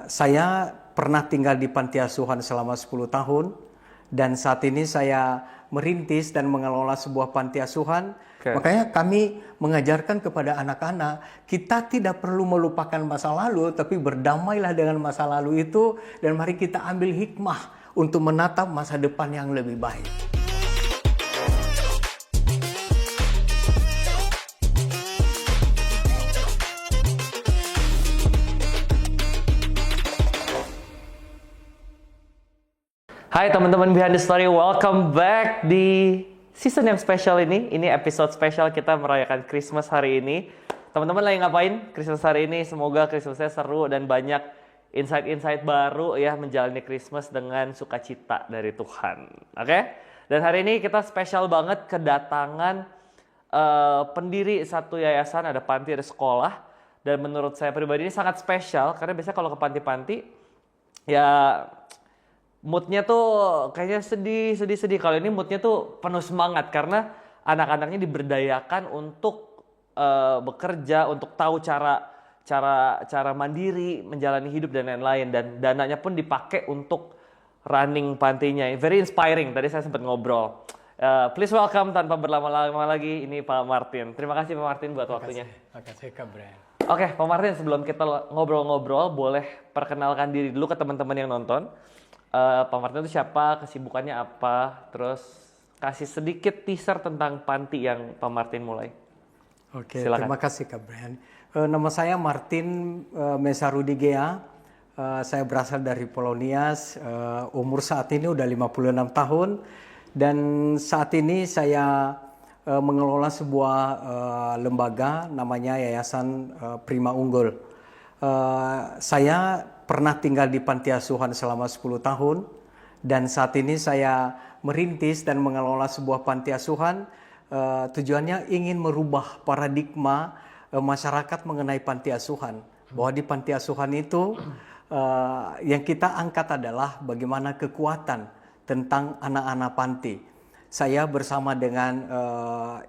Saya pernah tinggal di panti asuhan selama 10 tahun dan saat ini saya merintis dan mengelola sebuah panti asuhan. Oke. Makanya kami mengajarkan kepada anak-anak, kita tidak perlu melupakan masa lalu, tapi berdamailah dengan masa lalu itu dan mari kita ambil hikmah untuk menatap masa depan yang lebih baik. Hai teman-teman Behind the Story, welcome back di season yang spesial ini. Ini episode spesial kita merayakan Christmas hari ini. Teman-teman lagi ngapain Christmas hari ini? Semoga Christmasnya seru dan banyak insight-insight baru ya menjalani Christmas dengan sukacita dari Tuhan. Oke? Dan hari ini kita spesial banget kedatangan pendiri satu yayasan, ada panti, ada sekolah. Dan menurut saya pribadi ini sangat spesial karena biasanya kalau ke panti-panti ya moodnya tuh kayaknya sedih. Kalau ini moodnya tuh penuh semangat karena anak-anaknya diberdayakan untuk bekerja, untuk tahu cara mandiri menjalani hidup dan lain-lain, dan dananya pun dipakai untuk running pantinya. Very inspiring. Tadi saya sempat ngobrol. Please welcome tanpa berlama-lama lagi ini Pak Martin. Terima kasih Pak Martin buat waktunya. Terima kasih Kak Brian. Oke, Pak Martin, sebelum kita ngobrol-ngobrol, boleh perkenalkan diri dulu ke teman-teman yang nonton. Pak Martin itu siapa, kesibukannya apa, terus kasih sedikit teaser tentang panti yang Pak Martin mulai. Oke, silakan. terima kasih Kak Brian. Nama saya Martin Mesarudigea. Saya berasal dari Polonias. Umur saat ini udah 56 tahun. Dan saat ini saya mengelola sebuah lembaga namanya Yayasan Prima Unggul. Saya pernah tinggal di panti asuhan selama 10 tahun dan saat ini saya merintis dan mengelola sebuah panti asuhan. Tujuannya ingin merubah paradigma masyarakat mengenai panti asuhan. Bahwa di panti asuhan itu yang kita angkat adalah bagaimana kekuatan tentang anak-anak panti. Saya bersama dengan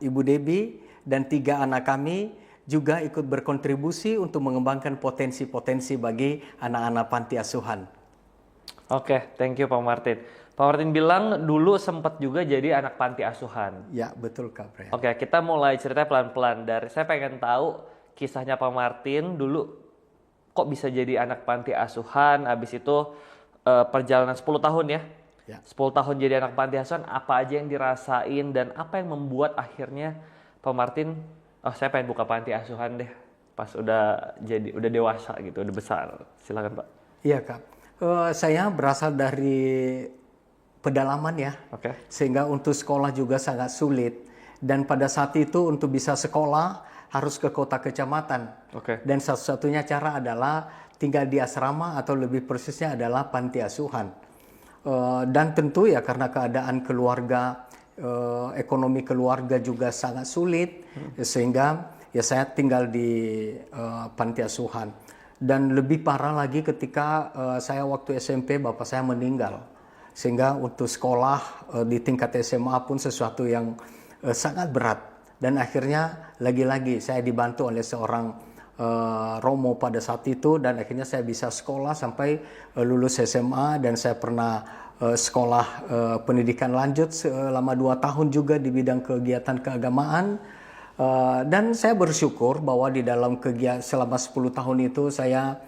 Ibu Debbie dan 3 anak kami juga ikut berkontribusi untuk mengembangkan potensi-potensi bagi anak-anak panti asuhan. Oke, thank you Pak Martin. Pak Martin bilang dulu sempat juga jadi anak panti asuhan. Ya, betul Kak Brian. Oke, kita mulai cerita pelan-pelan. Saya pengen tahu kisahnya Pak Martin dulu kok bisa jadi anak panti asuhan, habis itu perjalanan 10 tahun ya. 10 tahun jadi anak panti asuhan, apa aja yang dirasain dan apa yang membuat akhirnya Pak Martin, saya pengen buka panti asuhan deh pas udah dewasa gitu, udah besar. Silakan Pak. Iya Kak, saya berasal dari pedalaman ya, sehingga untuk sekolah juga sangat sulit. Dan pada saat itu untuk bisa sekolah harus ke kota kecamatan. Dan satu-satunya cara adalah tinggal di asrama atau lebih persisnya adalah panti asuhan. Dan tentu ya karena keadaan keluarga, ekonomi keluarga juga sangat sulit, sehingga ya saya tinggal di panti asuhan. Dan lebih parah lagi ketika saya waktu SMP bapak saya meninggal, sehingga untuk sekolah di tingkat SMA pun sesuatu yang sangat berat. Dan akhirnya lagi-lagi saya dibantu oleh seorang Romo pada saat itu, dan akhirnya saya bisa sekolah sampai lulus SMA, dan saya pernah sekolah pendidikan lanjut selama 2 tahun juga di bidang kegiatan keagamaan. Dan saya bersyukur bahwa di dalam kegiatan selama 10 tahun itu saya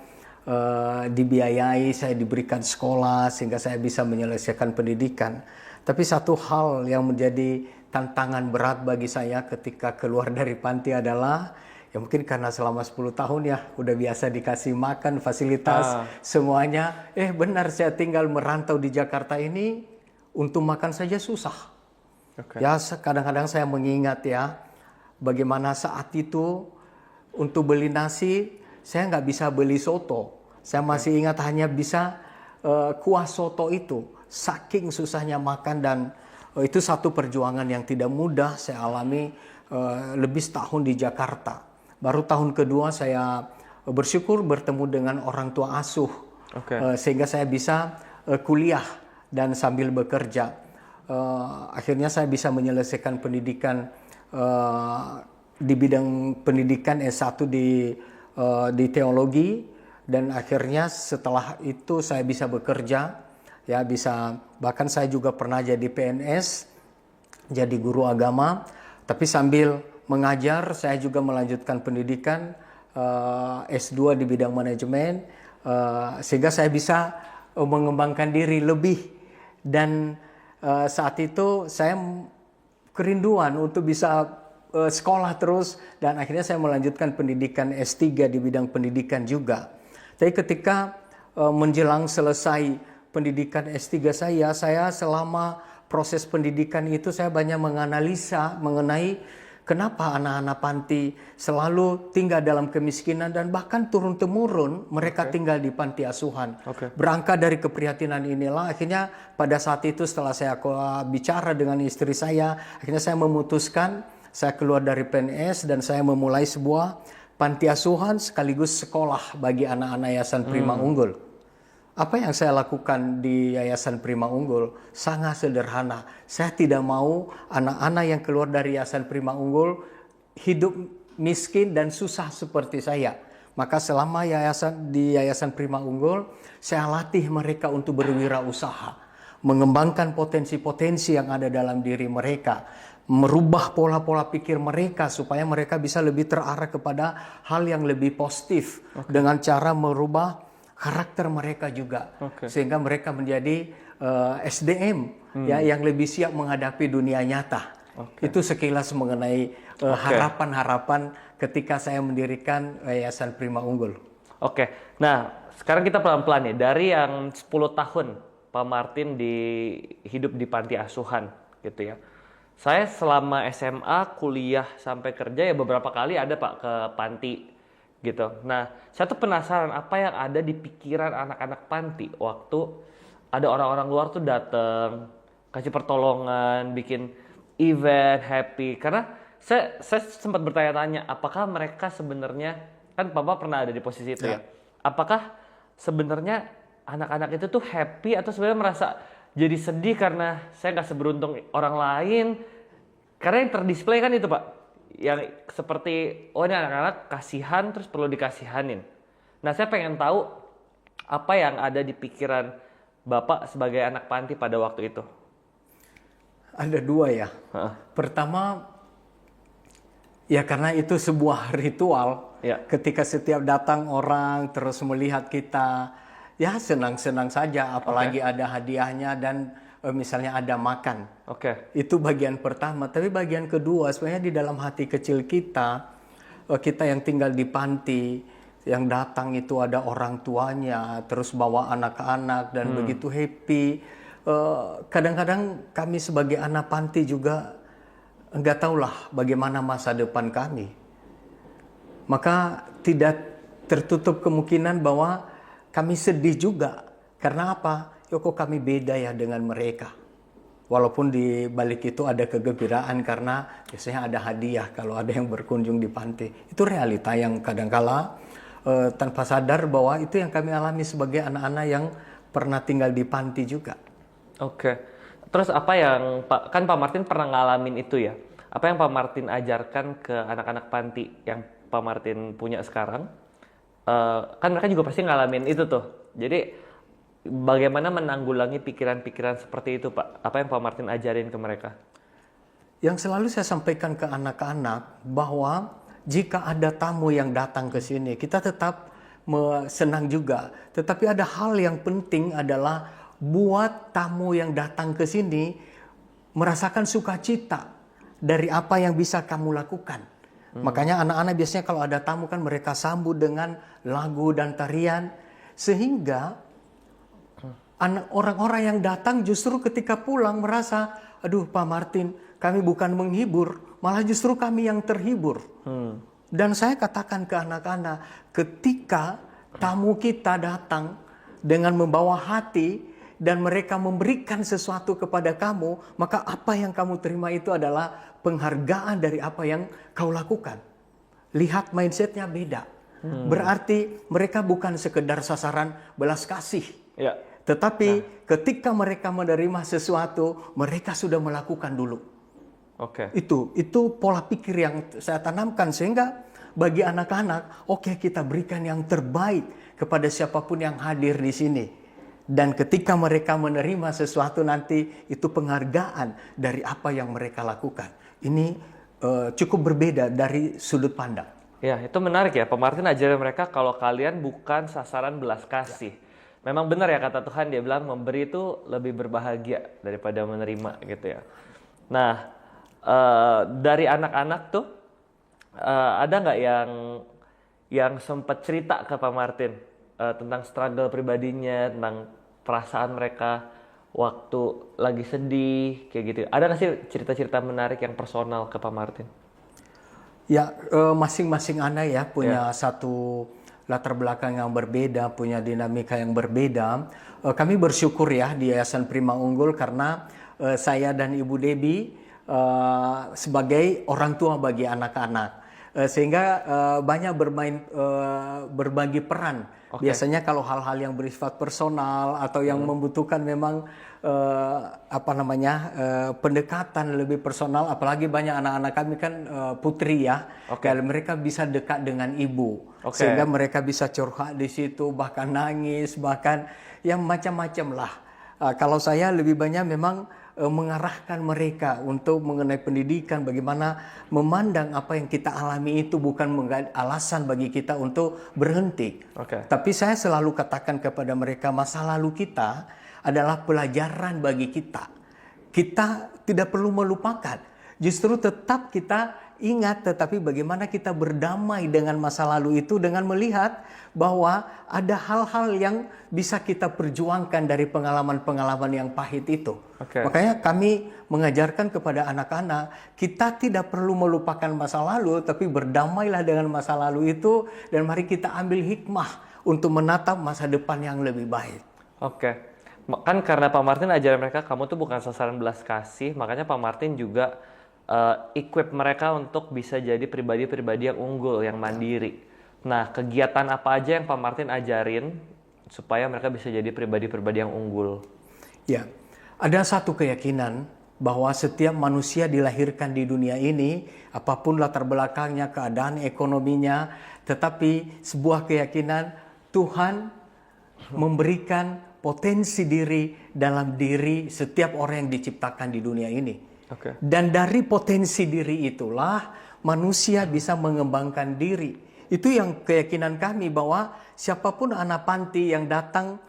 dibiayai, saya diberikan sekolah sehingga saya bisa menyelesaikan pendidikan. Tapi satu hal yang menjadi tantangan berat bagi saya ketika keluar dari panti adalah ya mungkin karena selama 10 tahun ya udah biasa dikasih makan, fasilitas, semuanya. Benar saya tinggal merantau di Jakarta ini, untuk makan saja susah. Ya kadang-kadang saya mengingat ya, bagaimana saat itu untuk beli nasi, saya nggak bisa beli soto. Saya masih ingat hanya bisa kuah soto itu. Saking susahnya makan, dan itu satu perjuangan yang tidak mudah saya alami lebih setahun di Jakarta. Baru tahun kedua saya bersyukur bertemu dengan orang tua asuh, sehingga saya bisa kuliah dan sambil bekerja. Akhirnya saya bisa menyelesaikan pendidikan di bidang pendidikan S1 di teologi, dan akhirnya setelah itu saya bisa bekerja, ya bahkan saya juga pernah jadi PNS, jadi guru agama, tapi sambil mengajar saya juga melanjutkan pendidikan S2 di bidang manajemen, sehingga saya bisa mengembangkan diri lebih, dan saat itu saya kerinduan untuk bisa sekolah terus, dan akhirnya saya melanjutkan pendidikan S3 di bidang pendidikan juga. Tapi ketika menjelang selesai pendidikan S3 saya selama proses pendidikan itu saya banyak menganalisa mengenai kenapa anak-anak panti selalu tinggal dalam kemiskinan dan bahkan turun-temurun mereka tinggal di panti asuhan. Berangkat dari keprihatinan inilah akhirnya pada saat itu setelah saya bicara dengan istri saya, akhirnya saya memutuskan saya keluar dari PNS dan saya memulai sebuah panti asuhan sekaligus sekolah bagi anak-anak Yayasan Prima Unggul. Apa yang saya lakukan di Yayasan Prima Unggul sangat sederhana. Saya tidak mau anak-anak yang keluar dari Yayasan Prima Unggul hidup miskin dan susah seperti saya. Maka selama di Yayasan Prima Unggul, saya latih mereka untuk berwirausaha, mengembangkan potensi-potensi yang ada dalam diri mereka, merubah pola-pola pikir mereka supaya mereka bisa lebih terarah kepada hal yang lebih positif dengan cara merubah karakter mereka juga, sehingga mereka menjadi SDM ya yang lebih siap menghadapi dunia nyata. Itu sekilas mengenai harapan-harapan ketika saya mendirikan Yayasan Prima Unggul. Nah sekarang kita pelan-pelan nih dari yang 10 tahun Pak Martin hidup di panti asuhan gitu ya. Saya selama SMA, kuliah, sampai kerja ya beberapa kali ada Pak ke panti gitu. Nah, saya tuh penasaran apa yang ada di pikiran anak-anak panti waktu ada orang-orang luar tuh datang, kasih pertolongan, bikin event, happy. Karena saya sempat bertanya-tanya, apakah mereka sebenarnya, kan Papa pernah ada di posisi itu ya. Apakah sebenarnya anak-anak itu tuh happy atau sebenarnya merasa jadi sedih karena saya nggak seberuntung orang lain, karena yang terdisplay kan itu Pak, yang seperti ini anak-anak kasihan terus perlu dikasihanin. Nah saya pengen tahu apa yang ada di pikiran Bapak sebagai anak panti pada waktu itu. Ada dua ya. Pertama, ya karena itu sebuah ritual. Ketika setiap datang orang terus melihat kita, ya senang-senang saja, apalagi ada hadiahnya dan misalnya ada makan. Itu bagian pertama. Tapi bagian kedua sebenarnya di dalam hati kecil kita, kita yang tinggal di panti, yang datang itu ada orang tuanya, terus bawa anak-anak dan begitu happy. Kadang-kadang kami sebagai anak panti juga enggak tahulah bagaimana masa depan kami. Maka tidak tertutup kemungkinan bahwa kami sedih juga. Karena apa? Kok kami beda ya dengan mereka. Walaupun di balik itu ada kegembiraan karena biasanya ada hadiah kalau ada yang berkunjung di panti. Itu realita yang kadangkala tanpa sadar bahwa itu yang kami alami sebagai anak-anak yang pernah tinggal di panti juga. Terus apa yang kan Pak Martin pernah ngalamin itu ya? Apa yang Pak Martin ajarkan ke anak-anak panti yang Pak Martin punya sekarang? Kan mereka juga pasti ngalamin itu tuh. Jadi bagaimana menanggulangi pikiran-pikiran seperti itu Pak? Apa yang Pak Martin ajarin ke mereka? Yang selalu saya sampaikan ke anak-anak bahwa jika ada tamu yang datang ke sini, kita tetap senang juga. Tetapi ada hal yang penting adalah buat tamu yang datang ke sini merasakan sukacita dari apa yang bisa kamu lakukan. Makanya anak-anak biasanya kalau ada tamu kan mereka sambut dengan lagu dan tarian. Sehingga orang-orang yang datang justru ketika pulang merasa, aduh Pak Martin, kami bukan menghibur, malah justru kami yang terhibur. Dan saya katakan ke anak-anak, ketika tamu kita datang dengan membawa hati dan mereka memberikan sesuatu kepada kamu, maka apa yang kamu terima itu adalah penghargaan dari apa yang kau lakukan. Lihat mindsetnya beda. Berarti mereka bukan sekedar sasaran belas kasih. Tetapi ketika mereka menerima sesuatu, mereka sudah melakukan dulu. Itu pola pikir yang saya tanamkan sehingga bagi anak-anak, oke, kita berikan yang terbaik kepada siapapun yang hadir di sini. Dan ketika mereka menerima sesuatu nanti, itu penghargaan dari apa yang mereka lakukan. Ini cukup berbeda dari sudut pandang. Ya, itu menarik ya. Pak Martin ajarin mereka kalau kalian bukan sasaran belas kasih. Memang benar ya kata Tuhan, dia bilang memberi itu lebih berbahagia daripada menerima gitu ya. Nah, dari anak-anak tuh, ada nggak yang sempat cerita ke Pak Martin tentang struggle pribadinya, tentang perasaan mereka waktu lagi sedih, kayak gitu. Ada nggak sih cerita-cerita menarik yang personal ke Pak Martin? Ya, masing-masing anak ya punya satu latar belakang yang berbeda, punya dinamika yang berbeda. Kami bersyukur ya di Yayasan Prima Unggul karena saya dan Ibu Debbie sebagai orang tua bagi anak-anak. Sehingga banyak berbagi peran. Biasanya kalau hal-hal yang bersifat personal atau yang membutuhkan memang pendekatan lebih personal, apalagi banyak anak-anak kami kan putri ya, kalau mereka bisa dekat dengan ibu, sehingga mereka bisa curhat di situ, bahkan nangis, bahkan yang macam-macam lah. Kalau saya lebih banyak memang mengarahkan mereka untuk mengenai pendidikan, bagaimana memandang apa yang kita alami itu bukan alasan bagi kita untuk berhenti. Tapi saya selalu katakan kepada mereka, masa lalu kita adalah pelajaran bagi kita. Kita tidak perlu melupakan, justru tetap kita ingat, tetapi bagaimana kita berdamai dengan masa lalu itu dengan melihat bahwa ada hal-hal yang bisa kita perjuangkan dari pengalaman-pengalaman yang pahit itu. Makanya kami mengajarkan kepada anak-anak, kita tidak perlu melupakan masa lalu, tapi berdamailah dengan masa lalu itu, dan mari kita ambil hikmah untuk menatap masa depan yang lebih baik. Kan karena Pak Martin ajaran mereka, kamu tuh bukan sasaran belas kasih, makanya Pak Martin juga equip mereka untuk bisa jadi pribadi-pribadi yang unggul, yang mandiri. Nah, kegiatan apa aja yang Pak Martin ajarin supaya mereka bisa jadi pribadi-pribadi yang unggul? Ya, ada satu keyakinan bahwa setiap manusia dilahirkan di dunia ini, apapun latar belakangnya, keadaan ekonominya, tetapi sebuah keyakinan Tuhan memberikan potensi diri dalam diri setiap orang yang diciptakan di dunia ini. Dan dari potensi diri itulah manusia bisa mengembangkan diri. Itu yang keyakinan kami, bahwa siapapun anak panti yang datang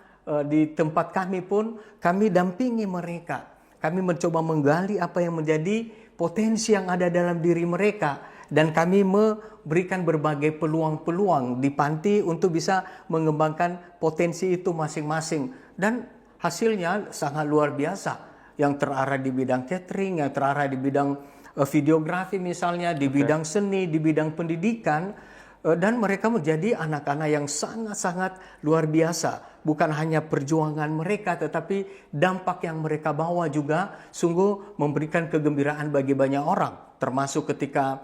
di tempat kami pun kami dampingi mereka. Kami mencoba menggali apa yang menjadi potensi yang ada dalam diri mereka. Dan kami memberikan berbagai peluang-peluang di panti untuk bisa mengembangkan potensi itu masing-masing. Dan hasilnya sangat luar biasa. Yang terarah di bidang catering, yang terarah di bidang videografi misalnya, di bidang seni, di bidang pendidikan. Dan mereka menjadi anak-anak yang sangat-sangat luar biasa. Bukan hanya perjuangan mereka, tetapi dampak yang mereka bawa juga sungguh memberikan kegembiraan bagi banyak orang. Termasuk ketika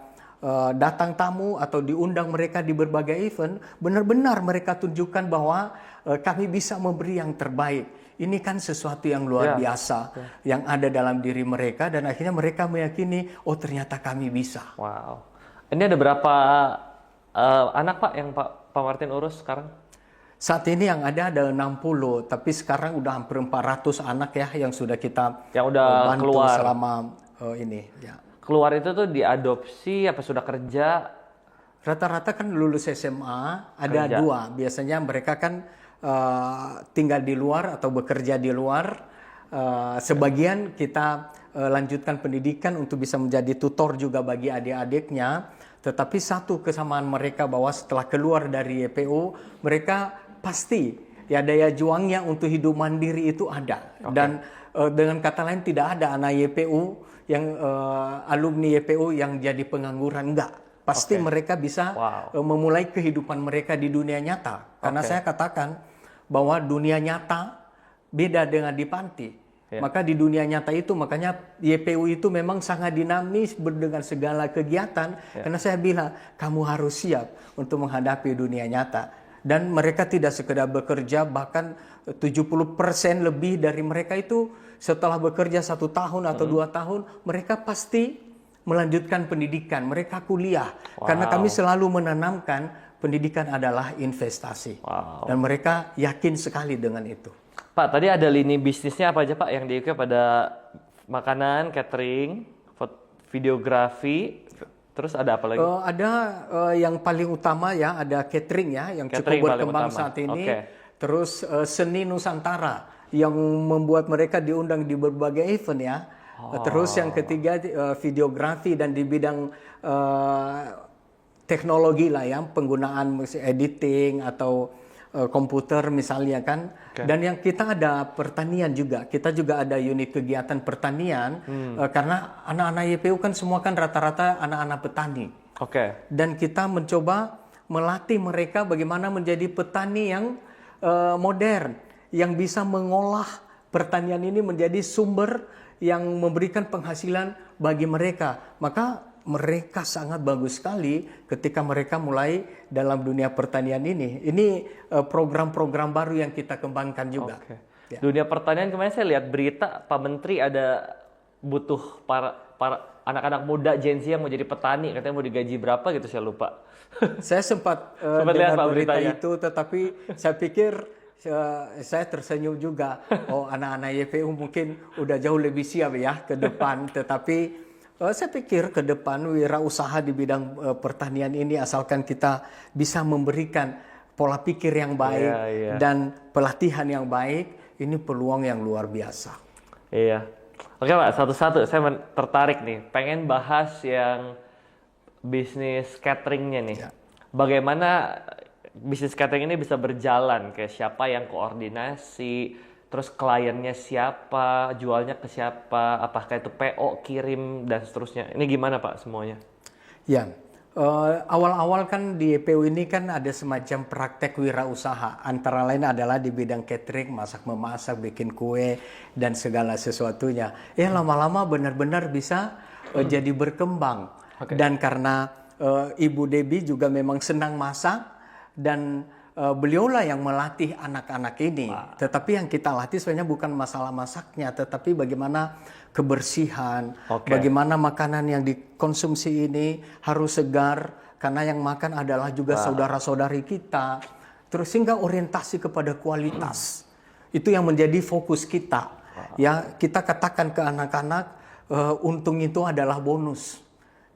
datang tamu atau diundang mereka di berbagai event, benar-benar mereka tunjukkan bahwa kami bisa memberi yang terbaik. Ini kan sesuatu yang luar biasa yang ada dalam diri mereka, dan akhirnya mereka meyakini, oh ternyata kami bisa. Wow. Ini ada berapa anak Pak yang Pak Martin urus sekarang? Saat ini yang ada 60, tapi sekarang udah hampir 400 anak ya yang sudah kita bantu keluar selama ini. Ya. Keluar itu tuh diadopsi apa sudah kerja? Rata-rata kan lulus SMA, ada dua. Biasanya mereka kan tinggal di luar atau bekerja di luar. Sebagian kita lanjutkan pendidikan untuk bisa menjadi tutor juga bagi adik-adiknya. Tetapi satu kesamaan mereka bahwa setelah keluar dari YPU, mereka pasti ya daya juangnya untuk hidup mandiri itu ada. Dan dengan kata lain tidak ada anak YPU yang alumni YPU yang jadi pengangguran, enggak. Pasti mereka bisa memulai kehidupan mereka di dunia nyata. Karena saya katakan bahwa dunia nyata beda dengan di panti. Maka di dunia nyata itu, makanya YPU itu memang sangat dinamis dengan segala kegiatan. Karena saya bilang, kamu harus siap untuk menghadapi dunia nyata. Dan mereka tidak sekedar bekerja, bahkan 70% lebih dari mereka itu setelah bekerja 1 tahun atau 2 tahun, mereka pasti melanjutkan pendidikan, mereka kuliah. Karena kami selalu menanamkan pendidikan adalah investasi. Dan mereka yakin sekali dengan itu. Pak, tadi ada lini bisnisnya apa aja Pak yang di-equip? Ada makanan, catering, videografi, terus ada apa lagi? Ada yang paling utama ya, ada catering ya, yang catering cukup berkembang saat ini. Terus seni Nusantara yang membuat mereka diundang di berbagai event ya. Terus yang ketiga videografi dan di bidang teknologi lah ya, penggunaan editing atau komputer misalnya kan. Dan yang kita ada pertanian juga. Kita juga ada unit kegiatan pertanian karena anak-anak YPU kan semua kan rata-rata anak-anak petani. Dan kita mencoba melatih mereka bagaimana menjadi petani yang modern, yang bisa mengolah pertanian ini menjadi sumber yang memberikan penghasilan bagi mereka. Maka mereka sangat bagus sekali ketika mereka mulai dalam dunia pertanian ini. Ini program-program baru yang kita kembangkan juga. Ya. Dunia pertanian kemarin saya lihat berita Pak Menteri ada butuh para anak-anak muda Gen Z yang mau jadi petani, katanya mau digaji berapa gitu, saya lupa. Saya sempat dengar berita itu, tetapi saya pikir saya tersenyum juga. Oh, anak-anak YPU mungkin udah jauh lebih siap ya ke depan. Tetapi saya pikir ke depan wirausaha di bidang pertanian ini, asalkan kita bisa memberikan pola pikir yang baik dan pelatihan yang baik, ini peluang yang luar biasa. Iya. Oke Pak, satu-satu saya tertarik nih, pengen bahas yang bisnis cateringnya nih. Bagaimana bisnis catering ini bisa berjalan, kayak siapa yang koordinasi, terus kliennya siapa, jualnya ke siapa, apakah itu PO, kirim, dan seterusnya. Ini gimana Pak semuanya? Ya, awal-awal kan di YPU ini kan ada semacam praktek wirausaha. Antara lain adalah di bidang catering, masak-memasak, bikin kue, dan segala sesuatunya. Ya lama-lama benar-benar bisa jadi berkembang. Dan karena Ibu Debbie juga memang senang masak, dan beliaulah yang melatih anak-anak ini. Tetapi yang kita latih sebenarnya bukan masalah masaknya, tetapi bagaimana kebersihan, bagaimana makanan yang dikonsumsi ini harus segar, karena yang makan adalah juga saudara-saudari kita. Terus sehingga orientasi kepada kualitas, itu yang menjadi fokus kita. Ya, kita katakan ke anak-anak, untung itu adalah bonus.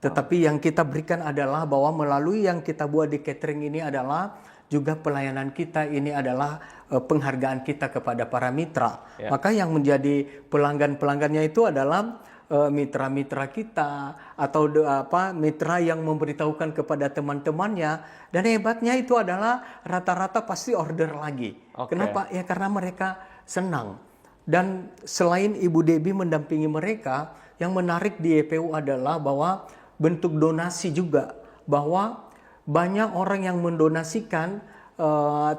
Tetapi yang kita berikan adalah bahwa melalui yang kita buat di catering ini adalah juga pelayanan kita, ini adalah penghargaan kita kepada para mitra. Maka yang menjadi pelanggan-pelanggannya itu adalah mitra-mitra kita atau mitra yang memberitahukan kepada teman-temannya. Dan hebatnya itu adalah rata-rata pasti order lagi. Kenapa? Ya karena mereka senang. Dan selain Ibu Debbie mendampingi mereka, yang menarik di YPU adalah bahwa bentuk donasi juga, bahwa banyak orang yang mendonasikan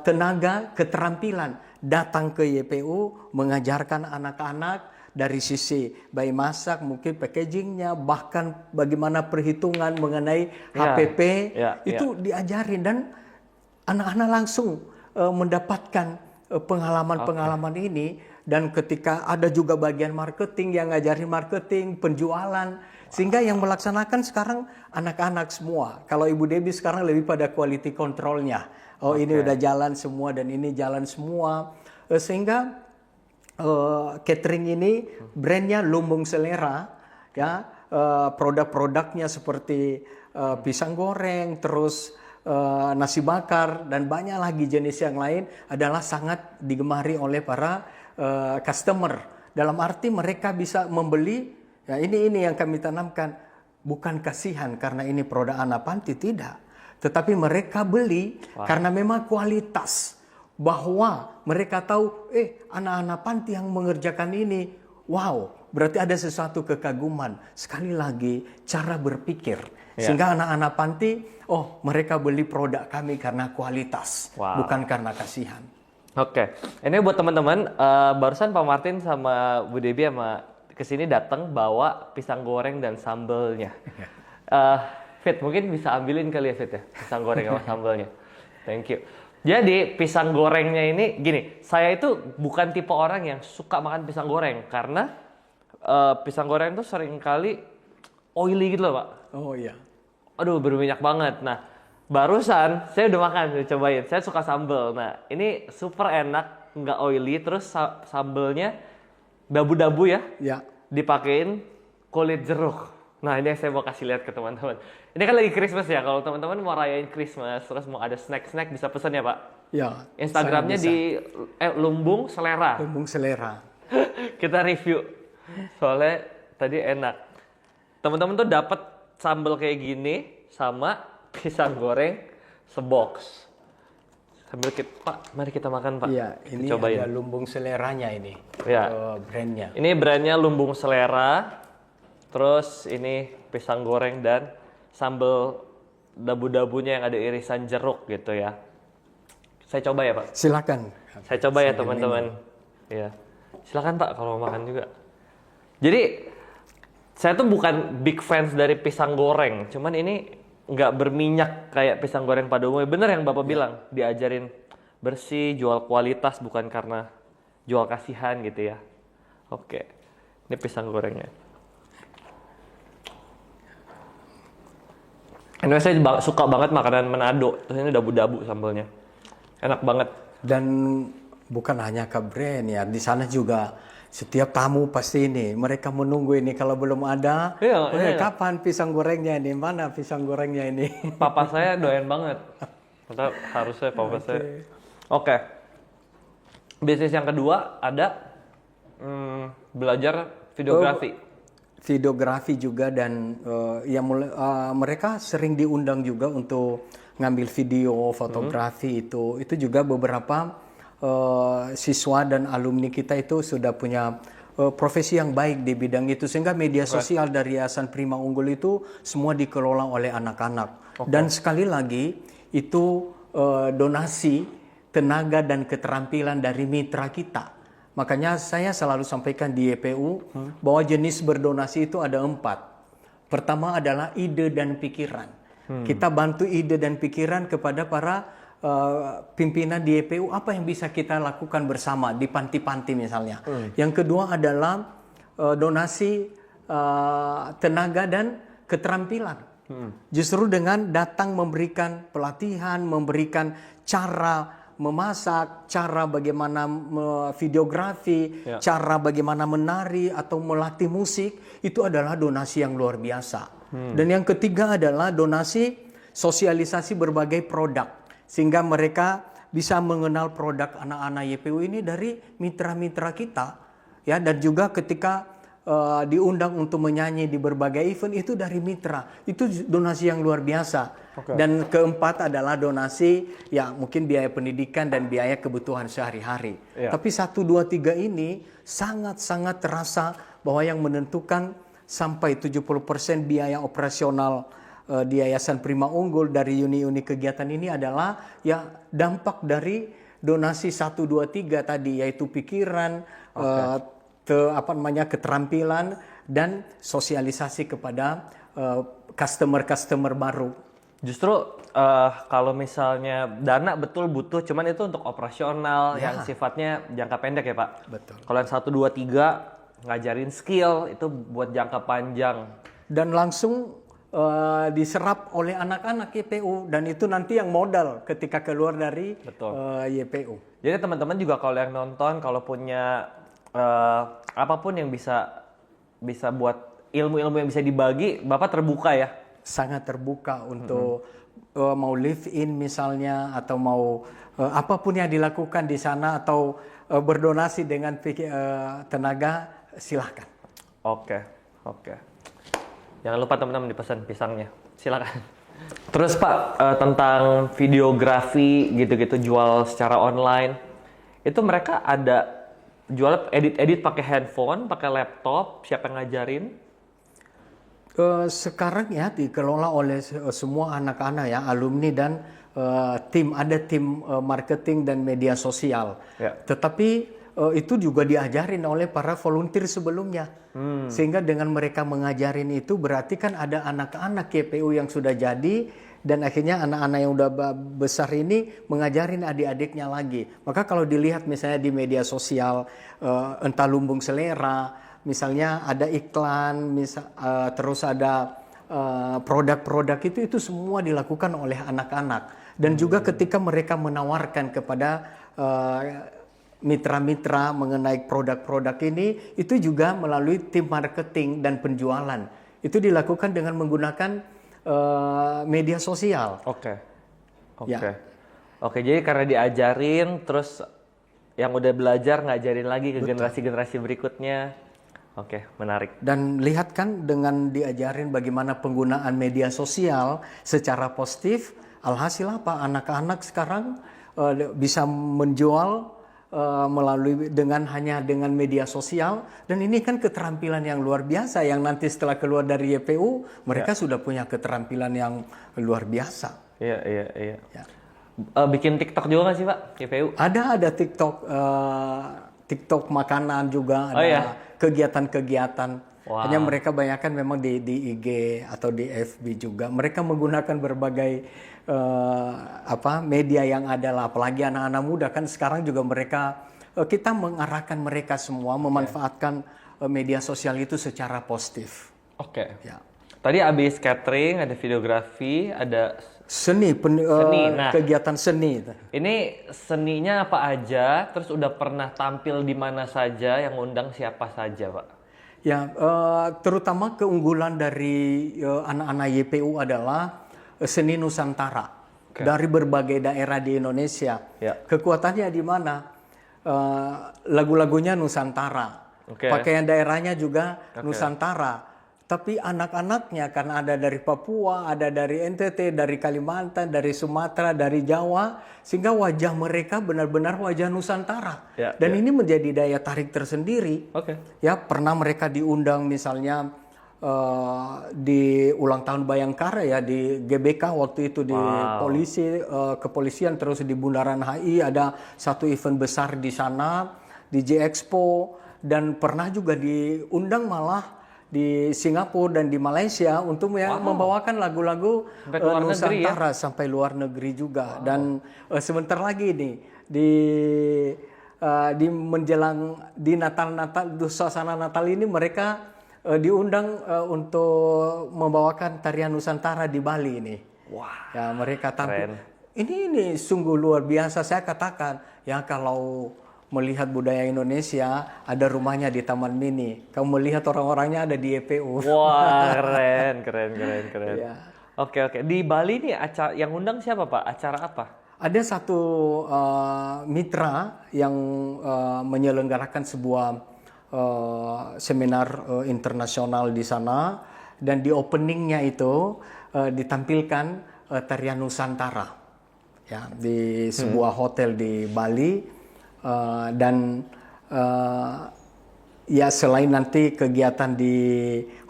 tenaga, keterampilan datang ke YPU mengajarkan anak-anak dari sisi bayi masak, mungkin packagingnya, bahkan bagaimana perhitungan mengenai HPP itu diajarin, dan anak-anak langsung mendapatkan pengalaman-pengalaman ini. Dan ketika ada juga bagian marketing yang ngajarin marketing, penjualan, sehingga yang melaksanakan sekarang anak-anak semua. Kalau Ibu Debbie sekarang lebih pada quality controlnya. Oh ini udah jalan semua dan ini jalan semua. Sehingga catering ini brandnya Lumbung Selera, ya, produk-produknya seperti pisang goreng, terus nasi bakar, dan banyak lagi jenis yang lain adalah sangat digemari oleh para customer. Dalam arti mereka bisa membeli, ya ini yang kami tanamkan, bukan kasihan karena ini produk Anapanti, tidak, tetapi mereka beli karena memang kualitas, bahwa mereka tahu anak-anak panti yang mengerjakan ini, wow, berarti ada sesuatu kekaguman. Sekali lagi cara berpikir, sehingga anak-anak panti, oh mereka beli produk kami karena kualitas, bukan karena kasihan. Oke, ini buat teman-teman, barusan Pak Martin sama Bu Debbie sama kesini datang bawa pisang goreng dan sambelnya. Fit, mungkin bisa ambilin kali ya Fit ya, pisang goreng sama sambelnya. Thank you. Jadi pisang gorengnya ini gini, saya itu bukan tipe orang yang suka makan pisang goreng karena pisang goreng itu seringkali oily gitu loh Pak. Oh iya. Aduh, berminyak banget. Nah, barusan saya udah makan, udah cobain. Saya suka sambal. Nah, ini super enak, nggak oily. Terus sambelnya dabu-dabu ya. Ya. Dipakein kulit jeruk. Nah, ini yang saya mau kasih lihat ke teman-teman. Ini kan lagi Christmas ya. Kalau teman-teman mau rayain Christmas, terus mau ada snack-snack bisa pesan ya Pak. Ya. Instagramnya di Lumbung Selera. Lumbung Selera. Kita review. Soalnya tadi enak. Teman-teman tuh dapat sambal kayak gini sama pisang goreng sebox. Sambil Pak, mari kita makan Pak. Iya, ini cobain. ada Lumbung Seleranya ini. Ya. Brandnya. Ini brandnya Lumbung Selera. Terus ini pisang goreng dan sambal dabu-dabunya yang ada irisan jeruk gitu ya. Saya coba ya Pak. Silakan. Saya coba ya teman-teman. Iya. Silakan Pak kalau mau makan juga. Jadi saya tuh bukan big fans dari pisang goreng, cuman ini nggak berminyak kayak pisang goreng pada umumnya. Bener yang Bapak bilang, diajarin bersih, jual kualitas bukan karena jual kasihan gitu ya. Oke, ini pisang gorengnya. Ini saya suka banget makanan Manado, terus ini dabu-dabu sambalnya. Enak banget. Dan bukan hanya ke brand ya, di sana juga setiap tamu pasti ini, mereka menunggu ini kalau belum ada. Iya. Kapan pisang gorengnya ini? Mana pisang gorengnya ini? Papa saya doyan banget. Maka harusnya papa saya. Oke. Bisnis yang kedua ada belajar videografi. Videografi juga dan mereka sering diundang juga untuk ngambil video, fotografi itu juga beberapa siswa dan alumni kita itu sudah punya profesi yang baik di bidang itu sehingga media sosial dari Yayasan Prima Unggul itu semua dikelola oleh anak-anak. Dan sekali lagi itu donasi tenaga dan keterampilan dari mitra kita. Makanya saya selalu sampaikan di YPU bahwa jenis berdonasi itu ada 4. Pertama adalah ide dan pikiran. Kita bantu ide dan pikiran kepada para pimpinan di YPU apa yang bisa kita lakukan bersama di panti-panti misalnya. Yang kedua adalah donasi tenaga dan keterampilan. Justru dengan datang memberikan pelatihan, memberikan cara memasak, cara bagaimana videografi, cara bagaimana menari atau melatih musik, itu adalah donasi yang luar biasa. Dan yang ketiga adalah donasi sosialisasi berbagai produk, sehingga mereka bisa mengenal produk anak-anak YPU ini dari mitra-mitra kita, ya. Dan juga ketika diundang untuk menyanyi di berbagai event itu dari mitra, itu donasi yang luar biasa. Dan keempat adalah donasi ya mungkin biaya pendidikan dan biaya kebutuhan sehari-hari. Tapi 1, 2, 3 ini sangat-sangat terasa bahwa yang menentukan sampai 70% biaya operasional di Yayasan Prima Unggul dari uni-uni kegiatan ini adalah ya dampak dari donasi 1, 2, 3 tadi, yaitu pikiran, keterampilan dan sosialisasi kepada customer-customer baru. Justru kalau misalnya dana betul butuh, cuman itu untuk operasional yang sifatnya jangka pendek ya Pak. Betul. Kalau yang 1, 2, 3 ngajarin skill itu buat jangka panjang. Dan langsung diserap oleh anak-anak YPU dan itu nanti yang modal ketika keluar dari YPU. Jadi teman-teman juga kalau yang nonton, kalau punya apapun yang bisa buat ilmu-ilmu yang bisa dibagi, Bapak terbuka ya? Sangat terbuka untuk mau live in misalnya atau mau apapun yang dilakukan di sana atau berdonasi dengan tenaga, silahkan. Oke. Jangan lupa teman-teman dipesan pisangnya, silakan. Terus Pak, tentang videografi gitu-gitu jual secara online, itu mereka ada jual edit pakai handphone, pakai laptop, siapa yang ngajarin? Sekarang ya dikelola oleh semua anak-anak ya, alumni dan ada tim marketing dan media sosial. Tetapi itu juga diajarin oleh para volunteer sebelumnya. Sehingga dengan mereka mengajarin itu berarti kan ada anak-anak YPU yang sudah jadi dan akhirnya anak-anak yang udah besar ini mengajarin adik-adiknya lagi. Maka kalau dilihat misalnya di media sosial entah Lumbung Selera misalnya ada iklan, terus ada produk-produk itu semua dilakukan oleh anak-anak. Dan juga ketika mereka menawarkan kepada mitra-mitra mengenai produk-produk ini, itu juga melalui tim marketing dan penjualan. Itu dilakukan dengan menggunakan media sosial. Oke. Ya. Oke, jadi karena diajarin, terus yang udah belajar ngajarin lagi ke generasi-generasi berikutnya. Oke, menarik. Dan lihat kan dengan diajarin bagaimana penggunaan media sosial secara positif, alhasil apa? Anak-anak sekarang bisa menjual hanya dengan media sosial, dan ini kan keterampilan yang luar biasa yang nanti setelah keluar dari YPU mereka sudah punya keterampilan yang luar biasa. Iya. Ya. Bikin TikTok juga nggak sih Pak YPU? Ada TikTok makanan juga, ada kegiatan-kegiatan. Wow. Hanya mereka banyakkan memang di IG atau di FB juga. Mereka menggunakan berbagai media yang ada lah. Apalagi anak-anak muda kan sekarang juga kita mengarahkan mereka semua memanfaatkan media sosial itu secara positif. Oke. Ya. Tadi habis catering, ada videografi, ada seni. Nah, kegiatan seni. Ini seninya apa aja? Terus udah pernah tampil di mana saja? Yang undang siapa saja, Pak? Ya, terutama keunggulan dari anak-anak YPU adalah seni Nusantara dari berbagai daerah di Indonesia. Ya. Kekuatannya di mana? Lagu-lagunya Nusantara, pakaian daerahnya juga Nusantara. Tapi anak-anaknya karena ada dari Papua, ada dari NTT, dari Kalimantan, dari Sumatera, dari Jawa, sehingga wajah mereka benar-benar wajah Nusantara. Dan ini menjadi daya tarik tersendiri. Ya, pernah mereka diundang misalnya di ulang tahun Bayangkara ya, di GBK waktu itu di kepolisian, terus di Bundaran HI ada satu event besar di sana, di J-Expo, dan pernah juga diundang malah di Singapura dan di Malaysia untuk membawakan lagu-lagu Nusantara sampai luar negeri juga. Dan sebentar lagi nih di menjelang di Natal, suasana Natal ini mereka diundang untuk membawakan tarian Nusantara di Bali ini. Wah. Ya, mereka tampil. Ini sungguh luar biasa. Saya katakan ya, kalau melihat budaya Indonesia, ada rumahnya di Taman Mini. Kamu melihat orang-orangnya ada di YPU. Wah, keren. Ya. Oke. Di Bali nih acara yang undang siapa Pak? Acara apa? Ada satu mitra yang menyelenggarakan sebuah seminar internasional di sana, dan di openingnya itu ditampilkan tarian Nusantara ya, di sebuah hotel di Bali. Dan ya, selain nanti kegiatan di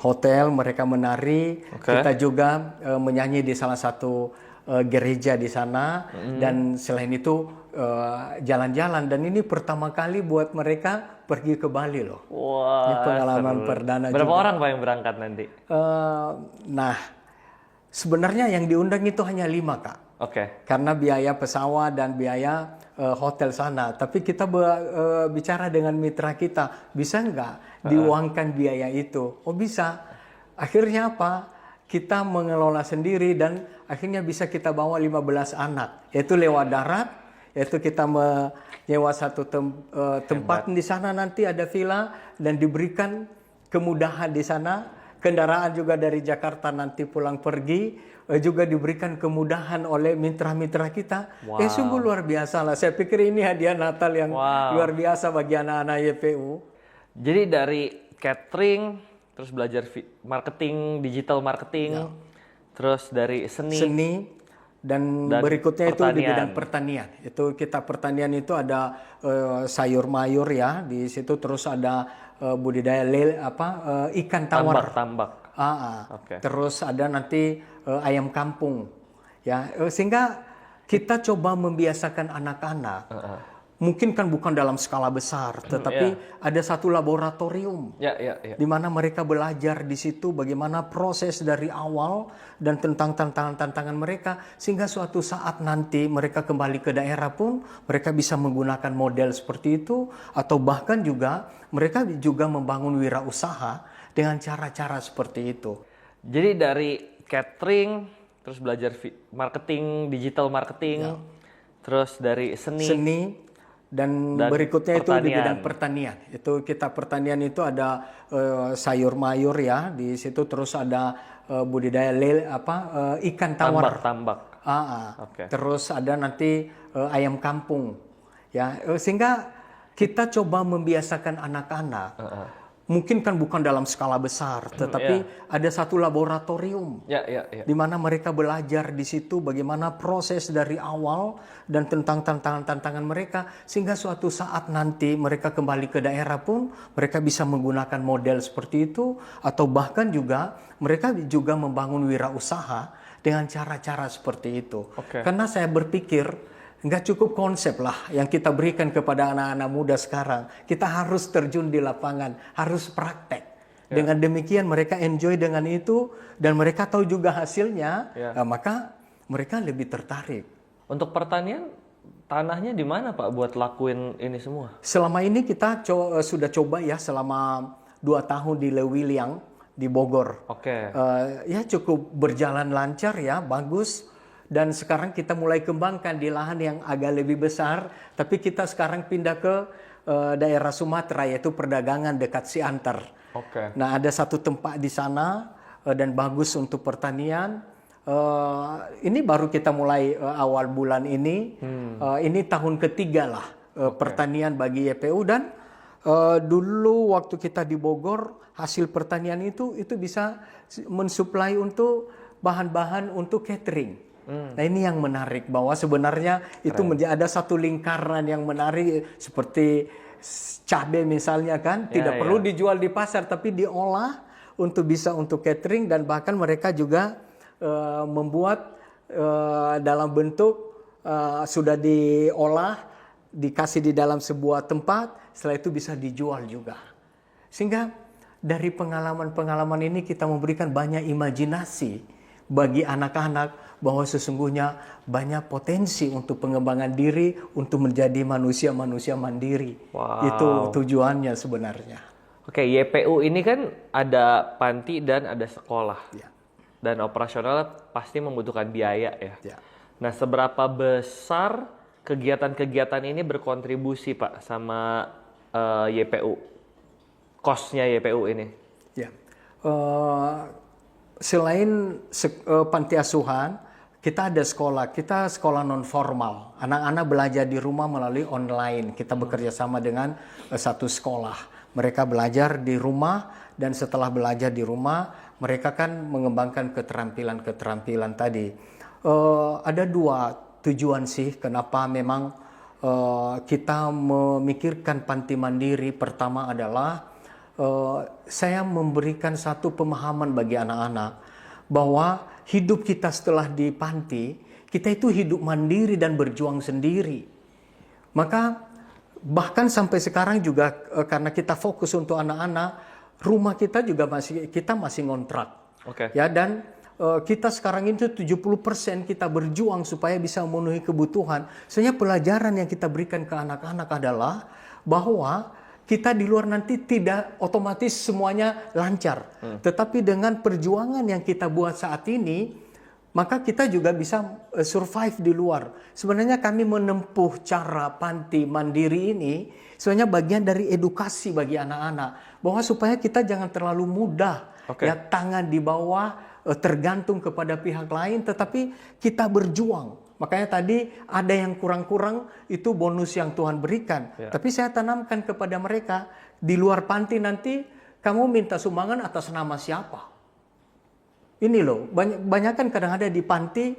hotel mereka menari, kita juga menyanyi di salah satu gereja di sana, dan selain itu jalan-jalan. Dan ini pertama kali buat mereka pergi ke Bali loh. Wah, ini pengalaman perdana. Berapa juga. orang Pak yang berangkat nanti? Nah, sebenarnya yang diundang itu hanya 5 Kak. Karena biaya pesawat dan biaya hotel sana. Tapi kita bicara dengan mitra kita, bisa nggak diuangkan biaya itu? Oh bisa. Akhirnya apa? Kita mengelola sendiri, dan akhirnya bisa kita bawa 15 anak. Yaitu lewat darat, yaitu kita menyewa satu tempat di sana, nanti ada villa, dan diberikan kemudahan di sana. Kendaraan juga dari Jakarta nanti pulang pergi juga diberikan kemudahan oleh mitra-mitra kita. Sungguh luar biasa lah. Saya pikir ini hadiah Natal yang luar biasa bagi anak-anak YPU. Jadi dari catering, terus belajar marketing, digital marketing, terus dari seni dan berikutnya itu di bidang pertanian. Itu kita pertanian itu ada sayur mayur ya di situ, terus ada budidaya ikan tawar. Tambak. Terus ada nanti ayam kampung ya, sehingga kita coba membiasakan anak-anak mungkin kan bukan dalam skala besar, tetapi ada satu laboratorium di mana mereka belajar di situ bagaimana proses dari awal dan tentang tantangan-tantangan mereka, sehingga suatu saat nanti mereka kembali ke daerah pun mereka bisa menggunakan model seperti itu, atau bahkan juga mereka juga membangun wirausaha dengan cara-cara seperti itu. Jadi dari catering, terus belajar marketing, digital marketing, terus dari seni dan berikutnya pertanian. Itu di bidang pertanian. Itu kita pertanian itu ada sayur mayur ya di situ, terus ada budidaya ikan tawar. Tambak. Terus ada nanti ayam kampung ya, sehingga kita coba membiasakan anak-anak. Mungkin kan bukan dalam skala besar, tetapi ada satu laboratorium di mana mereka belajar di situ bagaimana proses dari awal dan tentang tantangan-tantangan mereka, sehingga suatu saat nanti mereka kembali ke daerah pun mereka bisa menggunakan model seperti itu, atau bahkan juga mereka juga membangun wirausaha dengan cara-cara seperti itu. Karena saya berpikir nggak cukup konsep lah yang kita berikan kepada anak-anak muda sekarang. Kita harus terjun di lapangan, harus praktek. Dengan demikian mereka enjoy dengan itu dan mereka tahu juga hasilnya, maka mereka lebih tertarik. Untuk pertanian, tanahnya di mana Pak buat lakuin ini semua? Selama ini kita sudah coba ya selama 2 tahun di Lewiliang di Bogor. Ya cukup berjalan lancar ya, bagus. Dan sekarang kita mulai kembangkan di lahan yang agak lebih besar, tapi kita sekarang pindah ke daerah Sumatera, yaitu perdagangan dekat Siantar. Nah, ada satu tempat di sana dan bagus untuk pertanian. Ini baru kita mulai awal bulan ini. Ini tahun ketiga lah pertanian bagi YPU, dan dulu waktu kita di Bogor hasil pertanian itu bisa mensuplai untuk bahan-bahan untuk catering. Nah, ini yang menarik, bahwa sebenarnya itu ada satu lingkaran yang menarik, seperti cabai misalnya kan, tidak perlu dijual di pasar tapi diolah untuk catering, dan bahkan mereka juga membuat dalam bentuk sudah diolah, dikasih di dalam sebuah tempat, setelah itu bisa dijual juga. Sehingga dari pengalaman-pengalaman ini kita memberikan banyak imajinasi bagi anak-anak bahwa sesungguhnya banyak potensi untuk pengembangan diri, untuk menjadi manusia-manusia mandiri. Itu tujuannya sebenarnya. YPU ini kan ada panti dan ada sekolah. Dan operasional pasti membutuhkan biaya ya. Nah, seberapa besar kegiatan-kegiatan ini berkontribusi Pak sama YPU? Kosnya YPU ini? Selain panti asuhan, kita ada sekolah non formal. Anak-anak belajar di rumah melalui online. Kita bekerja sama dengan satu sekolah. Mereka belajar di rumah, dan setelah belajar di rumah, mereka kan mengembangkan keterampilan-keterampilan tadi. Ada 2 tujuan sih kenapa memang kita memikirkan panti mandiri. Pertama adalah saya memberikan satu pemahaman bagi anak-anak bahwa hidup kita setelah di panti, kita itu hidup mandiri dan berjuang sendiri. Maka bahkan sampai sekarang juga karena kita fokus untuk anak-anak, rumah kita juga masih ngontrak. Ya, dan kita sekarang itu 70% kita berjuang supaya bisa memenuhi kebutuhan. Sebenarnya pelajaran yang kita berikan ke anak-anak adalah bahwa kita di luar nanti tidak otomatis semuanya lancar. Tetapi dengan perjuangan yang kita buat saat ini, maka kita juga bisa survive di luar. Sebenarnya kami menempuh cara panti mandiri ini sebenarnya bagian dari edukasi bagi anak-anak. Bahwa supaya kita jangan terlalu mudah ya tangan di bawah tergantung kepada pihak lain, tetapi kita berjuang. Makanya tadi ada yang kurang-kurang, itu bonus yang Tuhan berikan. Tapi saya tanamkan kepada mereka, di luar panti nanti kamu minta sumbangan atas nama siapa? Ini loh, banyak kan kadang ada di panti,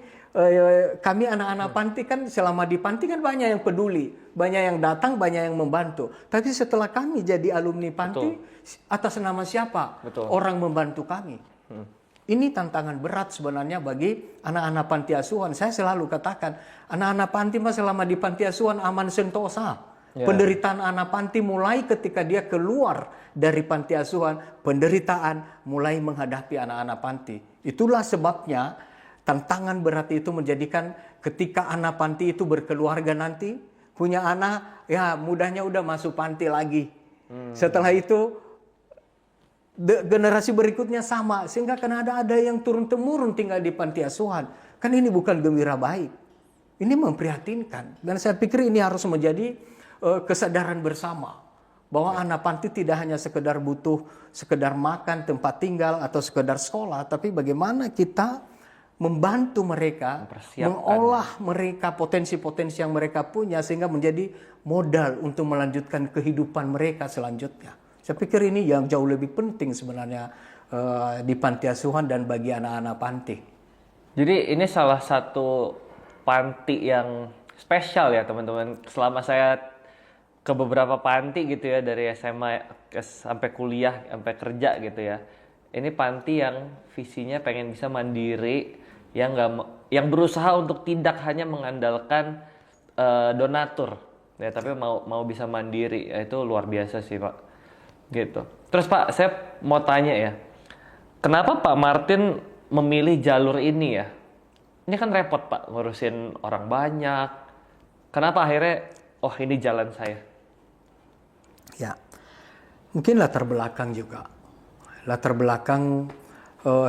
kami anak-anak panti kan selama di panti kan banyak yang peduli, banyak yang datang, banyak yang membantu. Tapi setelah kami jadi alumni panti, atas nama siapa orang membantu kami? Ini tantangan berat sebenarnya bagi anak-anak panti asuhan. Saya selalu katakan, anak-anak panti selama di panti asuhan aman sentosa. Penderitaan anak panti mulai ketika dia keluar dari panti asuhan, penderitaan mulai menghadapi anak-anak panti. Itulah sebabnya tantangan berat itu menjadikan ketika anak panti itu berkeluarga nanti, punya anak, ya mudahnya udah masuk panti lagi. Setelah itu generasi berikutnya sama, sehingga kan ada yang turun-temurun tinggal di panti asuhan. Kan ini bukan gembira baik. Ini memprihatinkan. Dan saya pikir ini harus menjadi kesadaran bersama. Bahwa anak panti tidak hanya sekedar butuh sekedar makan, tempat tinggal, atau sekedar sekolah. Tapi bagaimana kita membantu mereka, mengolah mereka potensi-potensi yang mereka punya. Sehingga menjadi modal untuk melanjutkan kehidupan mereka selanjutnya. Saya pikir ini yang jauh lebih penting sebenarnya di panti asuhan dan bagi anak-anak panti. Jadi ini salah satu panti yang spesial ya teman-teman. Selama saya ke beberapa panti gitu ya, dari SMA sampai kuliah, sampai kerja gitu ya. Ini panti yang visinya pengen bisa mandiri, yang berusaha untuk tidak hanya mengandalkan donatur, ya, tapi mau bisa mandiri. Ya, itu luar biasa sih Pak. Gitu. Terus Pak, saya mau tanya ya, kenapa Pak Martin memilih jalur ini ya? Ini kan repot Pak, ngurusin orang banyak. Kenapa akhirnya, oh ini jalan saya? Ya, mungkin latar belakang juga. Latar belakang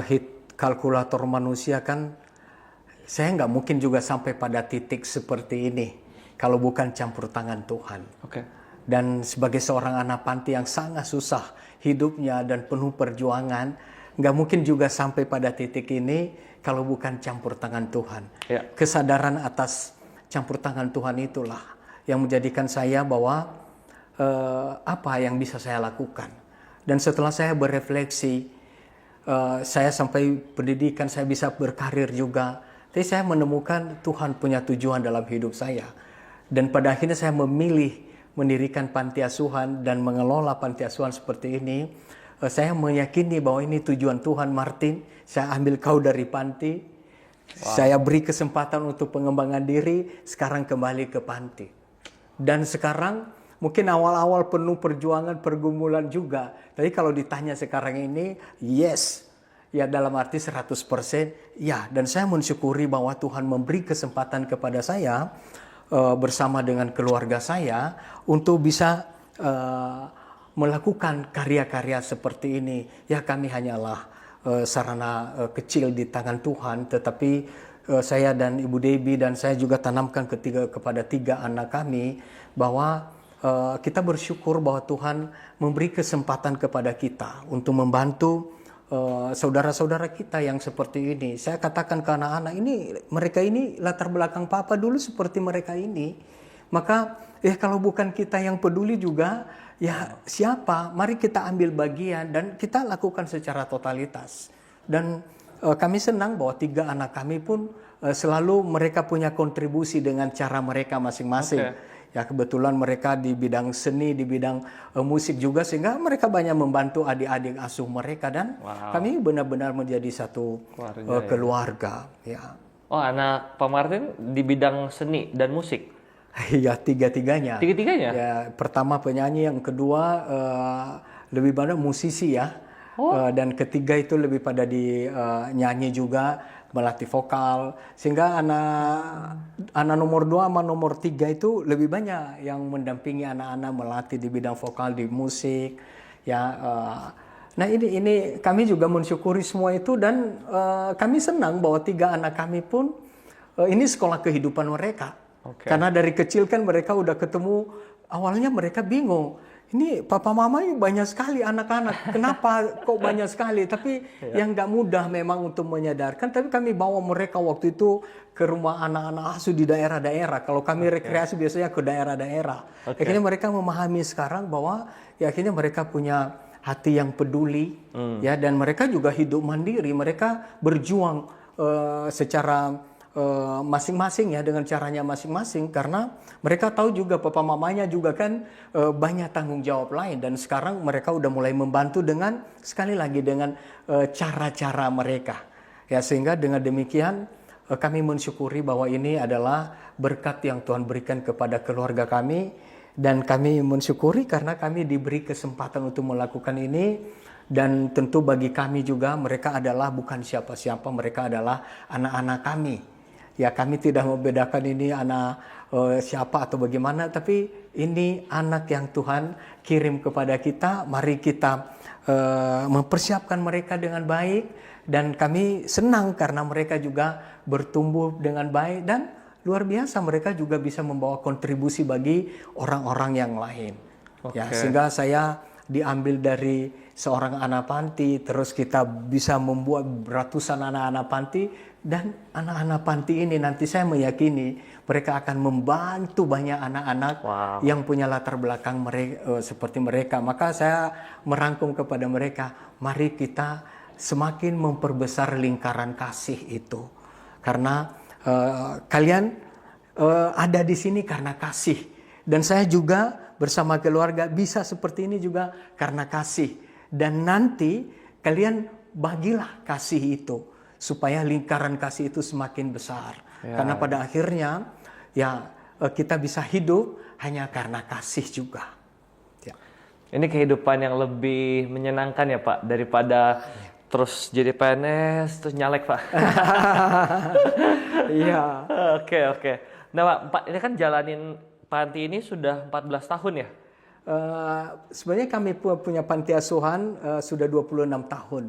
hit kalkulator manusia kan, saya nggak mungkin juga sampai pada titik seperti ini kalau bukan campur tangan Tuhan. Oke. Dan sebagai seorang anak panti yang sangat susah hidupnya dan penuh perjuangan, nggak mungkin juga sampai pada titik ini kalau bukan campur tangan Tuhan. Ya. Kesadaran atas campur tangan Tuhan itulah yang menjadikan saya bahwa apa yang bisa saya lakukan. Dan setelah saya berefleksi, saya sampai pendidikan, saya bisa berkarir juga. Tapi saya menemukan Tuhan punya tujuan dalam hidup saya. Dan pada akhirnya saya memilih mendirikan panti asuhan dan mengelola panti asuhan seperti ini. Saya meyakini bahwa ini tujuan Tuhan. Martin, saya ambil kau dari panti. Saya beri kesempatan untuk pengembangan diri, sekarang kembali ke panti. Dan sekarang mungkin awal-awal penuh perjuangan, pergumulan juga. Tapi kalau ditanya sekarang ini, yes. Ya dalam arti 100%, ya. Dan saya mensyukuri bahwa Tuhan memberi kesempatan kepada saya bersama dengan keluarga saya untuk bisa melakukan karya-karya seperti ini. Ya kami hanyalah sarana kecil di tangan Tuhan, tetapi saya dan Ibu Debbie dan saya juga tanamkan kepada 3 anak kami bahwa kita bersyukur bahwa Tuhan memberi kesempatan kepada kita untuk membantu saudara-saudara kita yang seperti ini. Saya katakan ke anak-anak ini, mereka ini latar belakang papa dulu seperti mereka ini. Maka kalau bukan kita yang peduli juga, ya siapa? Mari kita ambil bagian dan kita lakukan secara totalitas. Dan kami senang bahwa 3 anak kami pun selalu mereka punya kontribusi dengan cara mereka masing-masing. Okay. Ya kebetulan mereka di bidang seni, di bidang musik juga, sehingga mereka banyak membantu adik-adik asuh mereka dan kami benar-benar menjadi satu keluarga. Ya. Oh, anak Pak Martin di bidang seni dan musik? Ya, tiga-tiganya. Tiga-tiganya? Ya, pertama penyanyi, yang kedua lebih banyak musisi ya. Dan ketiga itu lebih pada di nyanyi juga, melatih vokal, sehingga anak nomor 2 sama nomor 3 itu lebih banyak yang mendampingi anak-anak melatih di bidang vokal, di musik ya. Nah ini kami juga mensyukuri semua itu dan kami senang bahwa 3 anak kami pun ini sekolah kehidupan mereka. Okay. Karena dari kecil kan mereka udah ketemu, awalnya mereka bingung. Ini papa mama ini banyak sekali anak-anak. Kenapa kok banyak sekali? Tapi yang nggak mudah memang untuk menyadarkan. Tapi kami bawa mereka waktu itu ke rumah anak-anak asuh di daerah-daerah. Kalau kami rekreasi biasanya ke daerah-daerah. Akhirnya mereka memahami sekarang bahwa ya akhirnya mereka punya hati yang peduli. Ya, dan mereka juga hidup mandiri. Mereka berjuang secara masing-masing ya, dengan caranya masing-masing, karena mereka tahu juga papa mamanya juga kan banyak tanggung jawab lain, dan sekarang mereka udah mulai membantu dengan sekali lagi dengan cara-cara mereka ya, sehingga dengan demikian kami mensyukuri bahwa ini adalah berkat yang Tuhan berikan kepada keluarga kami Dan kami mensyukuri karena kami diberi kesempatan untuk melakukan ini. Dan tentu bagi kami juga mereka adalah bukan siapa-siapa, mereka adalah anak-anak kami. Ya, kami tidak membedakan ini anak siapa atau bagaimana, tapi ini anak yang Tuhan kirim kepada kita. Mari kita mempersiapkan mereka dengan baik. Dan kami senang karena mereka juga bertumbuh dengan baik dan luar biasa, mereka juga bisa membawa kontribusi bagi orang-orang yang lain. Ya, sehingga saya diambil dari seorang anak panti, terus kita bisa membuat ratusan anak-anak panti, dan anak-anak panti ini nanti saya meyakini mereka akan membantu banyak anak-anak yang punya latar belakang mereka, seperti mereka. Maka saya merangkum kepada mereka, mari kita semakin memperbesar lingkaran kasih itu. Karena kalian ada di sini karena kasih, dan saya juga bersama keluarga bisa seperti ini juga karena kasih. Dan nanti kalian bagilah kasih itu supaya lingkaran kasih itu semakin besar. Karena pada akhirnya ya kita bisa hidup hanya karena kasih juga. Ya. Ini kehidupan yang lebih menyenangkan ya Pak daripada terus jadi PNS, terus nyalek Pak. Iya. Oke. Nah Pak, ini kan jalanin panti ini sudah 14 tahun ya? Sebenarnya kami punya panti asuhan sudah 26 tahun.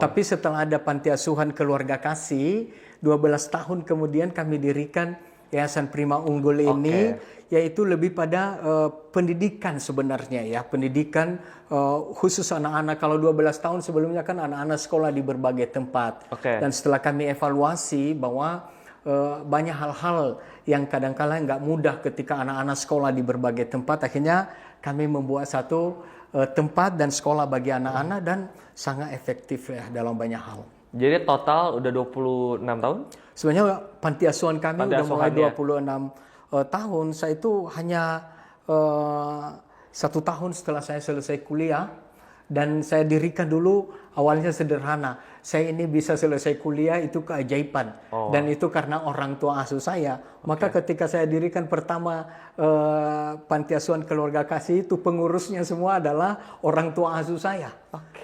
Tapi setelah ada panti asuhan keluarga kasih, 12 tahun kemudian kami dirikan Yayasan Prima Unggul ini, yaitu lebih pada pendidikan sebenarnya ya, pendidikan khusus anak-anak. Kalau 12 tahun sebelumnya kan anak-anak sekolah di berbagai tempat. Dan setelah kami evaluasi bahwa banyak hal-hal yang kadang-kala nggak mudah ketika anak-anak sekolah di berbagai tempat, akhirnya kami membuat satu tempat dan sekolah bagi anak-anak dan sangat efektif ya dalam banyak hal. Jadi total udah 26 tahun? Sebenarnya panti asuhan kami udah mulai 26 tahun. Saya itu hanya 1 tahun setelah saya selesai kuliah. Dan saya dirikan dulu awalnya sederhana. Saya ini bisa selesai kuliah itu keajaiban. Dan itu karena orang tua asuh saya. Maka ketika saya dirikan pertama panti asuhan keluarga kasih itu, pengurusnya semua adalah orang tua asuh saya.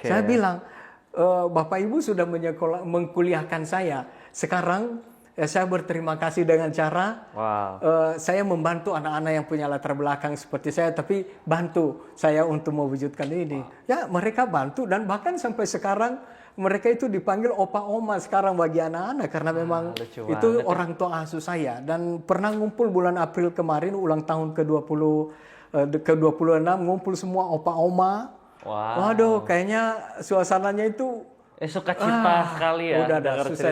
Saya bilang, Bapak Ibu sudah mengkuliahkan saya. Sekarang saya berterima kasih dengan cara saya membantu anak-anak yang punya latar belakang seperti saya, tapi bantu saya untuk mewujudkan ini. Ya, mereka bantu dan bahkan sampai sekarang mereka itu dipanggil opa oma sekarang bagi anak-anak karena memang itu orang tua asuh saya. Dan pernah ngumpul bulan April kemarin ulang tahun ke-26 ngumpul semua opa oma. Waduh, kayaknya suasananya itu sukacita sekali ya. Udah susah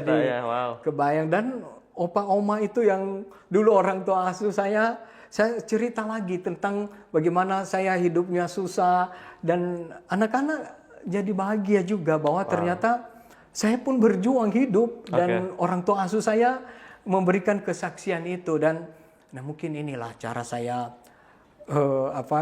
kebayang. Dan opa oma itu yang dulu orang tua asuh saya cerita lagi tentang bagaimana saya hidupnya susah dan anak-anak jadi bahagia juga bahwa ternyata saya pun berjuang hidup dan orang tua asuh saya memberikan kesaksian itu. Dan mungkin inilah cara saya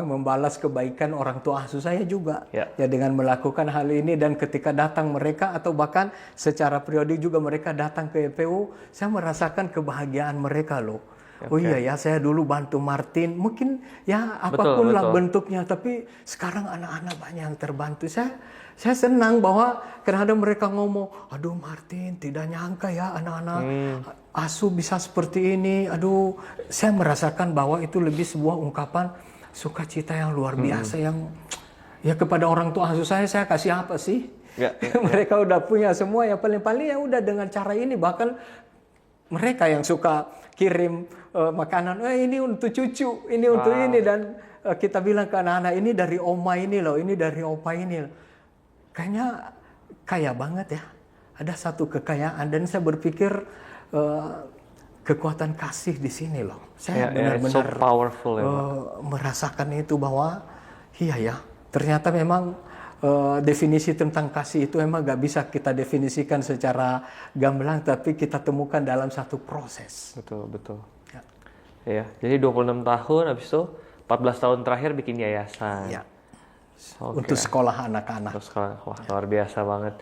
membalas kebaikan orang tua asuh saya juga ya dengan melakukan hal ini. Dan ketika datang mereka atau bahkan secara periodik juga mereka datang ke EPU, saya merasakan kebahagiaan mereka loh. Oh iya ya, saya dulu bantu Martin, mungkin ya apapun lah bentuknya, tapi sekarang anak-anak banyak yang terbantu. Saya senang bahwa kadang-kadang mereka ngomong, aduh Martin, tidak nyangka ya anak-anak asuh bisa seperti ini. Aduh, saya merasakan bahwa itu lebih sebuah ungkapan sukacita yang luar biasa yang ya kepada orang tua asuh saya kasih apa sih? Mereka udah punya semua, ya paling-paling ya udah dengan cara ini. Bahkan mereka yang suka kirim makanan, ini untuk cucu, ini untuk ini, dan kita bilang ke anak-anak, ini dari oma ini loh, ini dari opa ini loh. Kayaknya kaya banget ya, ada satu kekayaan. Dan saya berpikir kekuatan kasih di sini loh. Saya benar-benar merasakan itu bahwa iya ya, ternyata memang definisi tentang kasih itu memang gak bisa kita definisikan secara gamblang, tapi kita temukan dalam satu proses. Betul. Ya, jadi 26 tahun, habis itu 14 tahun terakhir bikin yayasan. Ya. Untuk sekolah anak-anak. Wah, luar biasa banget.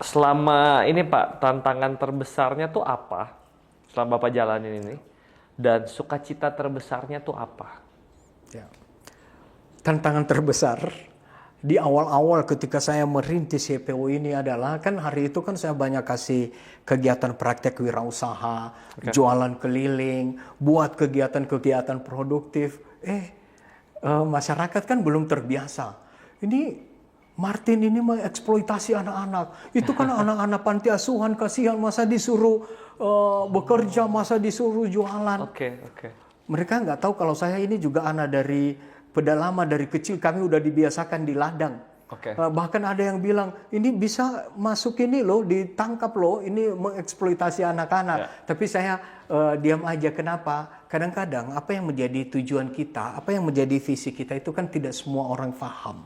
Selama ini Pak, tantangan terbesarnya tuh apa? Selama Bapak jalanin ini, dan sukacita terbesarnya tuh apa? Ya. Tantangan terbesar di awal-awal ketika saya merintis YPO ini adalah, kan hari itu kan saya banyak kasih kegiatan praktek wirausaha, jualan keliling, buat kegiatan-kegiatan produktif. Masyarakat kan belum terbiasa. Ini Martin ini mengeksploitasi anak-anak. Itu kan anak-anak panti asuhan, kasihan, masa disuruh bekerja, masa disuruh jualan. Mereka nggak tahu kalau saya ini juga anak dari pedalaman, dari kecil kami udah dibiasakan di ladang. Bahkan ada yang bilang, ini bisa masuk ini loh, ditangkap loh, ini mengeksploitasi anak-anak. Tapi saya diam aja. Kenapa? Kadang-kadang apa yang menjadi tujuan kita, apa yang menjadi visi kita itu kan tidak semua orang paham.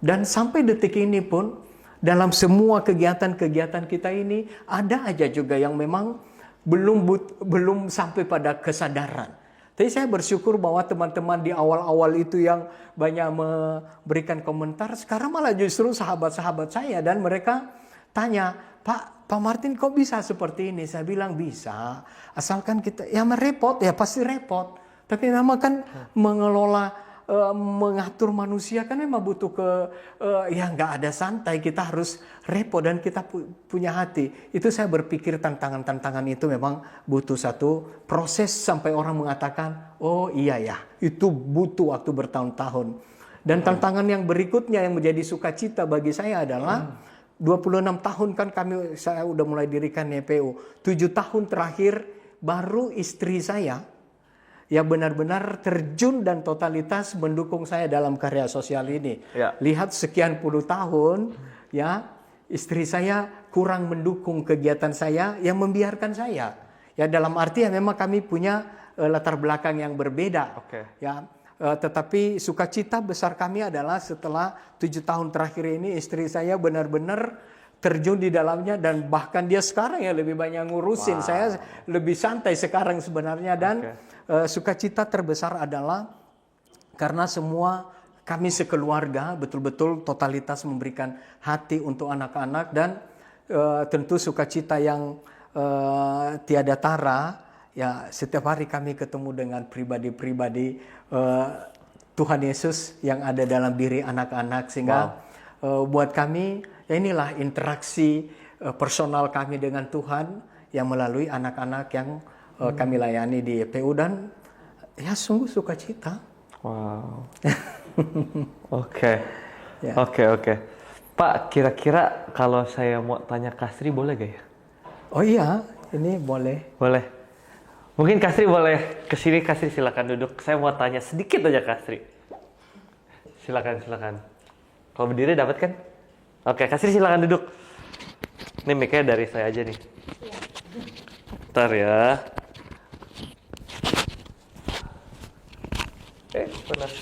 Dan sampai detik ini pun, dalam semua kegiatan-kegiatan kita ini, ada aja juga yang memang belum sampai pada kesadaran. Tapi saya bersyukur bahwa teman-teman di awal-awal itu yang banyak memberikan komentar, sekarang malah justru sahabat-sahabat saya, dan mereka tanya, Pak Martin kok bisa seperti ini? Saya bilang bisa, asalkan kita, ya repot, ya pasti repot. Tapi memang kan mengelola, mengatur manusia kan memang butuh ya nggak ada santai, kita harus repot dan kita punya hati. Itu saya berpikir tantangan-tantangan itu memang butuh satu proses sampai orang mengatakan, oh iya ya, itu butuh waktu bertahun-tahun. Dan tantangan yang berikutnya yang menjadi sukacita bagi saya adalah 26 tahun kan saya udah mulai dirikan YPO. 7 tahun terakhir baru istri saya ya benar-benar terjun dan totalitas mendukung saya dalam karya sosial ini. Lihat sekian puluh tahun, ya istri saya kurang mendukung kegiatan saya, yang membiarkan saya. Ya dalam arti ya memang kami punya latar belakang yang berbeda. Ya, tetapi sukacita besar kami adalah setelah 7 tahun terakhir ini istri saya benar-benar terjun di dalamnya, dan bahkan dia sekarang ya lebih banyak ngurusin. Saya lebih santai sekarang sebenarnya, dan sukacita terbesar adalah karena semua kami sekeluarga betul-betul totalitas memberikan hati untuk anak-anak, dan tentu sukacita yang tiada tara. Ya setiap hari kami ketemu dengan pribadi-pribadi Tuhan Yesus yang ada dalam diri anak-anak, sehingga buat kami ya inilah interaksi personal kami dengan Tuhan yang melalui anak-anak yang kami layani di YPU, dan ya sungguh sukacita. Oke. Pak, kira-kira kalau saya mau tanya Kasri boleh gak ya? Oh iya, ini boleh. Boleh. Mungkin Kasri boleh kesini. Kasri silakan duduk. Saya mau tanya sedikit aja Kasri. Silakan. Kalau berdiri dapat kan? Oke, Kasri silakan duduk. Ini mic-nya dari saya aja nih. Bentar ya. Panas.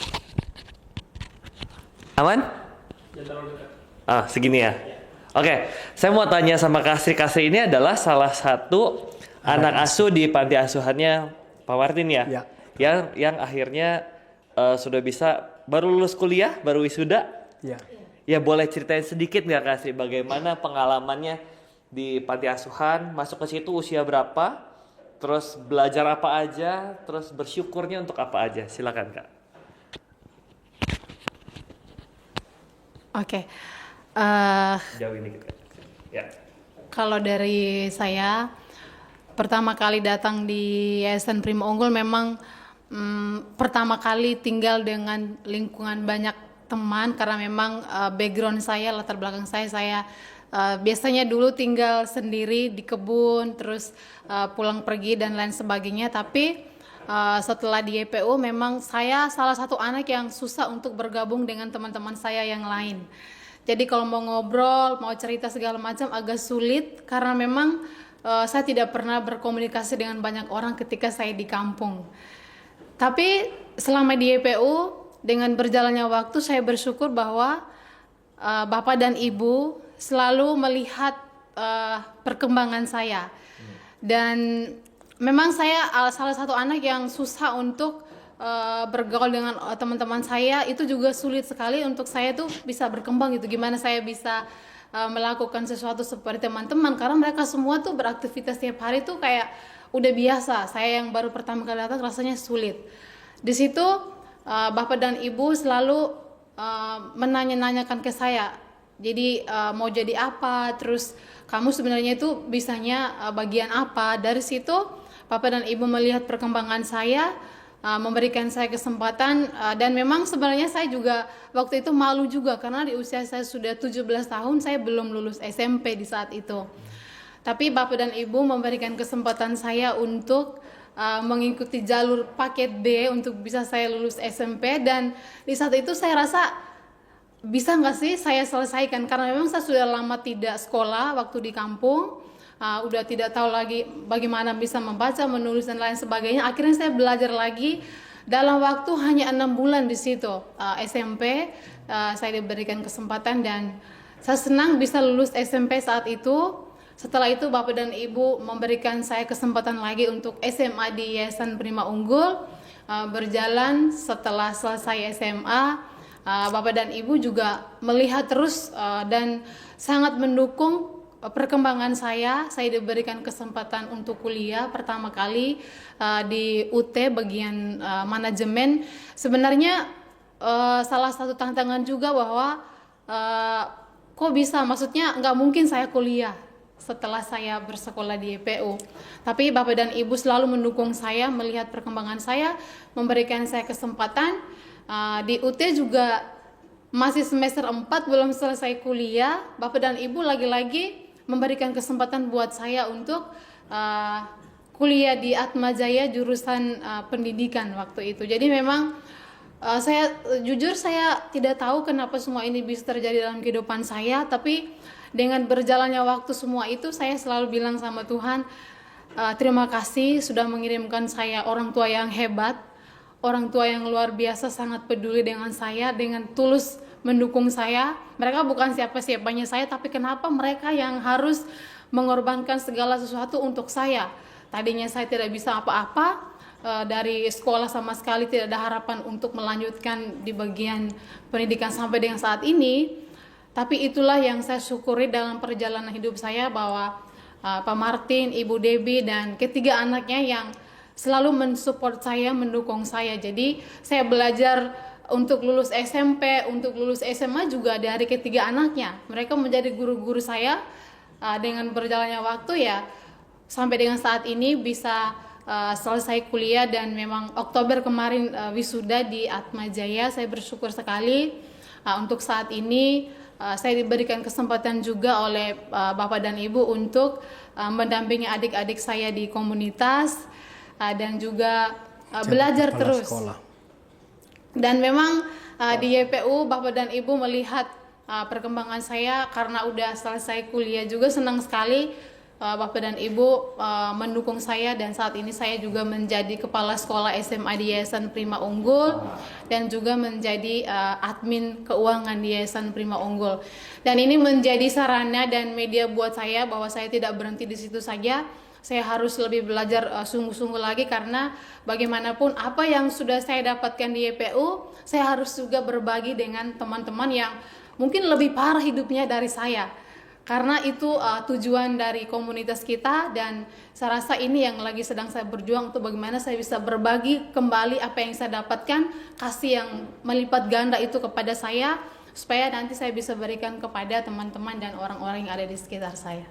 Aman? Segini ya? Oke, saya mau tanya sama Kasri. Kasri ini adalah salah satu anak asuh di panti asuhannya Pak Martin ya? Yang akhirnya sudah bisa, baru lulus kuliah, baru wisuda? Ya boleh ceritain sedikit nggak Kasri bagaimana pengalamannya di panti asuhan, masuk ke situ usia berapa, terus belajar apa aja, terus bersyukurnya untuk apa aja? Silakan Kak. Oke. Jauh ini Kak. Ya. Kalau dari saya, pertama kali datang di Yayasan Prima Unggul memang pertama kali tinggal dengan lingkungan banyak teman, karena memang background saya, latar belakang saya biasanya dulu tinggal sendiri di kebun, terus pulang pergi dan lain sebagainya. Tapi setelah di YPO memang saya salah satu anak yang susah untuk bergabung dengan teman-teman saya yang lain. Jadi kalau mau ngobrol, mau cerita segala macam agak sulit, karena memang saya tidak pernah berkomunikasi dengan banyak orang ketika saya di kampung. Tapi selama di YPO, dengan berjalannya waktu saya bersyukur bahwa Bapak dan Ibu selalu melihat perkembangan saya. Dan memang saya salah satu anak yang susah untuk bergaul dengan teman-teman saya. Itu juga sulit sekali untuk saya tuh bisa berkembang gitu. Gimana saya bisa melakukan sesuatu seperti teman-teman, karena mereka semua tuh beraktivitas tiap hari tuh kayak udah biasa. Saya yang baru pertama kali datang rasanya sulit. Di situ Bapak dan Ibu selalu menanya-nanyakan ke saya. Jadi mau jadi apa, terus kamu sebenarnya itu bisanya bagian apa. Dari situ Bapak dan Ibu melihat perkembangan saya, memberikan saya kesempatan, dan memang sebenarnya saya juga waktu itu malu juga karena di usia saya sudah 17 tahun saya belum lulus SMP di saat itu. Tapi Bapak dan Ibu memberikan kesempatan saya untuk mengikuti jalur paket B untuk bisa saya lulus SMP, dan di saat itu saya rasa bisa nggak sih saya selesaikan, karena memang saya sudah lama tidak sekolah waktu di kampung. Udah tidak tahu lagi bagaimana bisa membaca, menulis dan lain sebagainya. Akhirnya saya belajar lagi dalam waktu hanya 6 bulan di situ SMP. Saya diberikan kesempatan dan saya senang bisa lulus SMP saat itu. Setelah itu Bapak dan Ibu memberikan saya kesempatan lagi untuk SMA di Yayasan Prima Unggul. Berjalan setelah selesai SMA, Bapak dan Ibu juga melihat terus dan sangat mendukung perkembangan saya. Saya diberikan kesempatan untuk kuliah pertama kali di UT bagian manajemen. Sebenarnya salah satu tantangan juga bahwa kok bisa, maksudnya nggak mungkin saya kuliah setelah saya bersekolah di YPU. Tapi Bapak dan Ibu selalu mendukung saya, melihat perkembangan saya, memberikan saya kesempatan. Di UT juga masih semester 4 belum selesai kuliah, Bapak dan Ibu lagi-lagi memberikan kesempatan buat saya untuk kuliah di Atmajaya jurusan pendidikan waktu itu. Jadi memang saya jujur saya tidak tahu kenapa semua ini bisa terjadi dalam kehidupan saya, tapi dengan berjalannya waktu semua itu saya selalu bilang sama Tuhan, terima kasih sudah mengirimkan saya orang tua yang hebat, orang tua yang luar biasa, sangat peduli dengan saya, dengan tulus mendukung saya. Mereka bukan siapa-siapanya saya, tapi kenapa mereka yang harus mengorbankan segala sesuatu untuk saya. Tadinya saya tidak bisa apa-apa, dari sekolah sama sekali tidak ada harapan untuk melanjutkan di bagian pendidikan sampai dengan saat ini. Tapi itulah yang saya syukuri dalam perjalanan hidup saya, bahwa Pak Martin, Ibu Debbie, dan ketiga anaknya yang selalu mensupport saya, mendukung saya. Jadi saya belajar untuk lulus SMP, untuk lulus SMA juga dari ketiga anaknya. Mereka menjadi guru-guru saya. Dengan berjalannya waktu ya sampai dengan saat ini bisa selesai kuliah, dan memang Oktober kemarin wisuda di Atmajaya. Saya bersyukur sekali. Untuk saat ini saya diberikan kesempatan juga oleh Bapak dan Ibu untuk mendampingi adik-adik saya di komunitas, dan juga belajar terus. Sekolah. Dan memang di YPU Bapak dan Ibu melihat perkembangan saya karena udah selesai kuliah juga, senang sekali Bapak dan Ibu mendukung saya, dan saat ini saya juga menjadi kepala sekolah SMA di Yayasan Prima Unggul, dan juga menjadi admin keuangan di Yayasan Prima Unggul. Dan ini menjadi sarana dan media buat saya bahwa saya tidak berhenti di situ saja. Saya harus lebih belajar sungguh-sungguh lagi, karena bagaimanapun apa yang sudah saya dapatkan di YPU, saya harus juga berbagi dengan teman-teman yang mungkin lebih parah hidupnya dari saya. Karena itu tujuan dari komunitas kita, dan saya rasa ini yang lagi sedang saya berjuang untuk bagaimana saya bisa berbagi kembali apa yang saya dapatkan, kasih yang melipat ganda itu kepada saya, supaya nanti saya bisa berikan kepada teman-teman dan orang-orang yang ada di sekitar saya.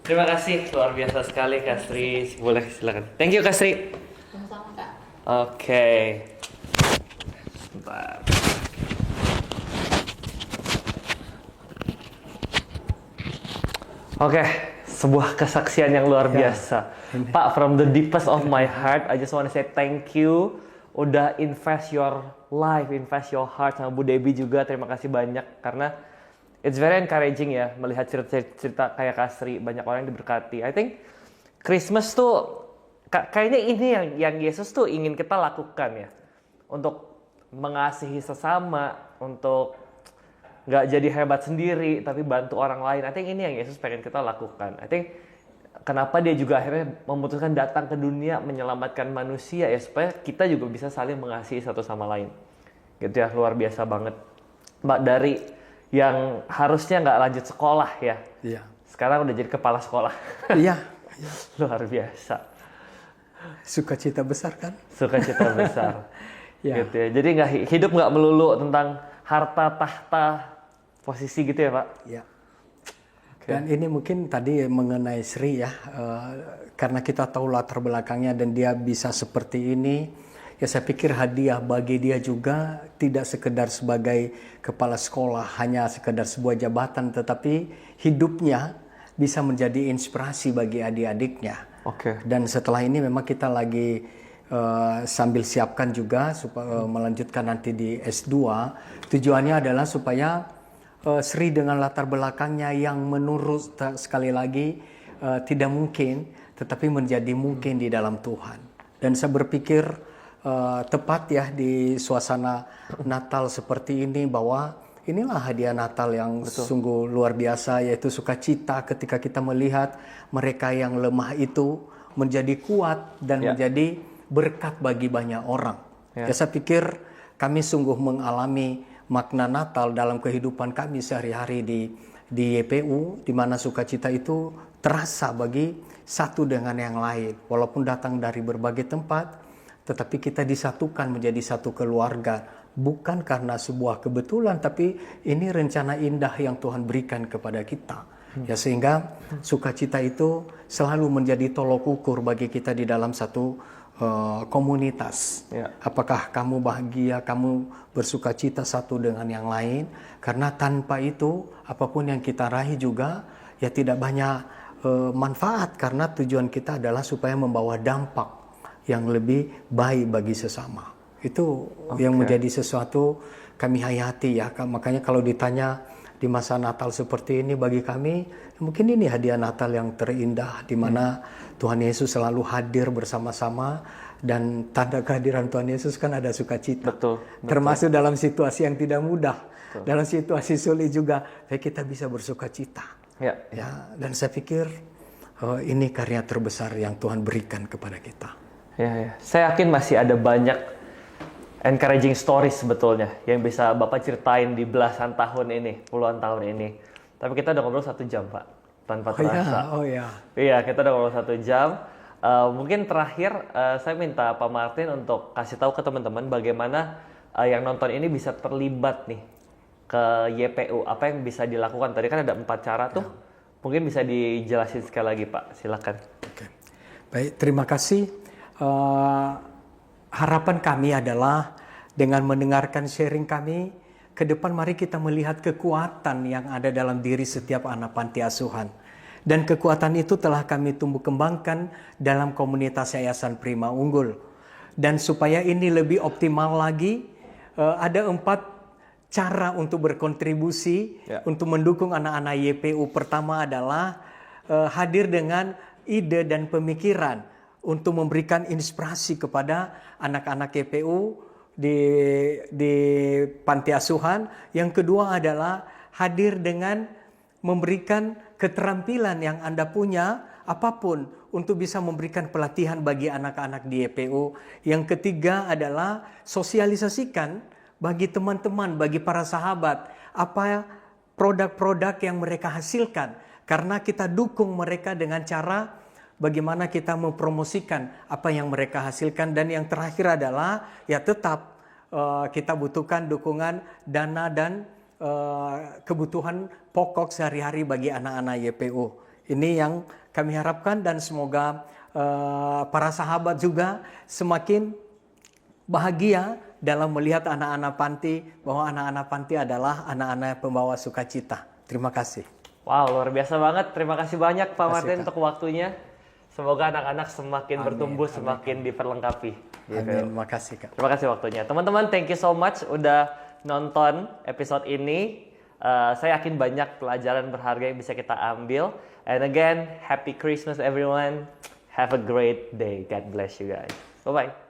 Terima kasih, luar biasa sekali Kak Sri. Boleh silakan. Thank you Kak Sri. Sama-sama Kak. Oke. Sebentar. Oke, sebuah kesaksian yang luar biasa. Pak, from the deepest of my heart, I just want to say thank you. Udah invest your life, invest your heart, sama Bu Debbie juga. Terima kasih banyak, karena it's very encouraging ya melihat cerita kayak Kak Sri, banyak orang yang diberkati. I think Christmas tuh kayaknya ini yang Yesus tuh ingin kita lakukan ya, untuk mengasihi sesama, untuk nggak jadi hebat sendiri tapi bantu orang lain. I think ini yang Yesus pengen kita lakukan. I think kenapa dia juga akhirnya memutuskan datang ke dunia menyelamatkan manusia ya, supaya kita juga bisa saling mengasihi satu sama lain. Gitu ya, luar biasa banget. Mbak, dari yang harusnya nggak lanjut sekolah ya, iya, sekarang udah jadi kepala sekolah. Iya. Luar biasa. Sukacita besar kan? Sukacita besar. Ya. Gitu ya. Jadi hidup nggak melulu tentang harta, tahta, posisi gitu ya Pak? Ya. Dan ini mungkin tadi mengenai Sri ya, karena kita tahu latar belakangnya dan dia bisa seperti ini, ya saya pikir hadiah bagi dia juga tidak sekedar sebagai kepala sekolah, hanya sekedar sebuah jabatan, tetapi hidupnya bisa menjadi inspirasi bagi adik-adiknya. Dan setelah ini memang kita lagi sambil siapkan juga supaya melanjutkan nanti di S2. Tujuannya adalah supaya Sri dengan latar belakangnya yang menurut sekali lagi tidak mungkin, tetapi menjadi mungkin di dalam Tuhan. Dan saya berpikir tepat ya di suasana Natal seperti ini, bahwa inilah hadiah Natal yang sungguh luar biasa, yaitu sukacita ketika kita melihat mereka yang lemah itu menjadi kuat dan menjadi berkat bagi banyak orang. Ya, saya pikir kami sungguh mengalami makna Natal dalam kehidupan kami sehari-hari di YPU, di mana sukacita itu terasa bagi satu dengan yang lain. Walaupun datang dari berbagai tempat, tetapi kita disatukan menjadi satu keluarga. Bukan karena sebuah kebetulan, tapi ini rencana indah yang Tuhan berikan kepada kita. Ya, sehingga sukacita itu selalu menjadi tolok ukur bagi kita di dalam satu komunitas. Apakah kamu bahagia, kamu bersukacita satu dengan yang lain? Karena tanpa itu apapun yang kita raih juga ya tidak banyak manfaat, karena tujuan kita adalah supaya membawa dampak yang lebih baik bagi sesama. Itu yang menjadi sesuatu kami hayati ya. Makanya kalau ditanya di masa Natal seperti ini bagi kami, mungkin ini hadiah Natal yang terindah, di mana Tuhan Yesus selalu hadir bersama-sama, dan tanda kehadiran Tuhan Yesus kan ada sukacita. Betul. Termasuk dalam situasi yang tidak mudah, dalam situasi sulit juga, kita bisa bersukacita. Ya, dan saya pikir ini karya terbesar yang Tuhan berikan kepada kita. Ya. Saya yakin masih ada banyak encouraging stories sebetulnya yang bisa Bapak ceritain di belasan tahun ini, puluhan tahun ini. Tapi kita udah ngobrol 1 jam, Pak, tanpa terasa. Iya, kita udah ngobrol 1 jam. Mungkin terakhir saya minta Pak Martin untuk kasih tahu ke teman-teman bagaimana yang nonton ini bisa terlibat nih ke YPU. Apa yang bisa dilakukan? Tadi kan ada 4 cara tuh. Mungkin bisa dijelasin sekali lagi, Pak. Silakan. Oke. Baik, terima kasih. Harapan kami adalah dengan mendengarkan sharing kami, ke depan mari kita melihat kekuatan yang ada dalam diri setiap anak panti asuhan. Dan kekuatan itu telah kami tumbuh kembangkan dalam komunitas Yayasan Prima Unggul. Dan supaya ini lebih optimal lagi, ada 4 cara untuk berkontribusi untuk mendukung anak-anak YPU. Pertama adalah hadir dengan ide dan pemikiran untuk memberikan inspirasi kepada anak-anak YPU di panti asuhan. Yang kedua adalah hadir dengan memberikan keterampilan yang Anda punya, apapun, untuk bisa memberikan pelatihan bagi anak-anak di YPU. Yang ketiga adalah sosialisasikan bagi teman-teman, bagi para sahabat, apa produk-produk yang mereka hasilkan. Karena kita dukung mereka dengan cara bagaimana kita mempromosikan apa yang mereka hasilkan. Dan yang terakhir adalah ya tetap kita butuhkan dukungan dana dan kebutuhan pokok sehari-hari bagi anak-anak YPU. Ini yang kami harapkan, dan semoga para sahabat juga semakin bahagia dalam melihat anak-anak panti, bahwa anak-anak panti adalah anak-anak pembawa sukacita. Terima kasih. Wow, luar biasa banget. Terima kasih banyak Pak Martin untuk waktunya. Semoga anak-anak semakin bertumbuh, semakin diperlengkapi. Amin. Terima kasih, Kak. Terima kasih waktunya. Teman-teman, thank you so much udah nonton episode ini. Saya yakin banyak pelajaran berharga yang bisa kita ambil. And again, Happy Christmas everyone. Have a great day. God bless you guys. Bye-bye.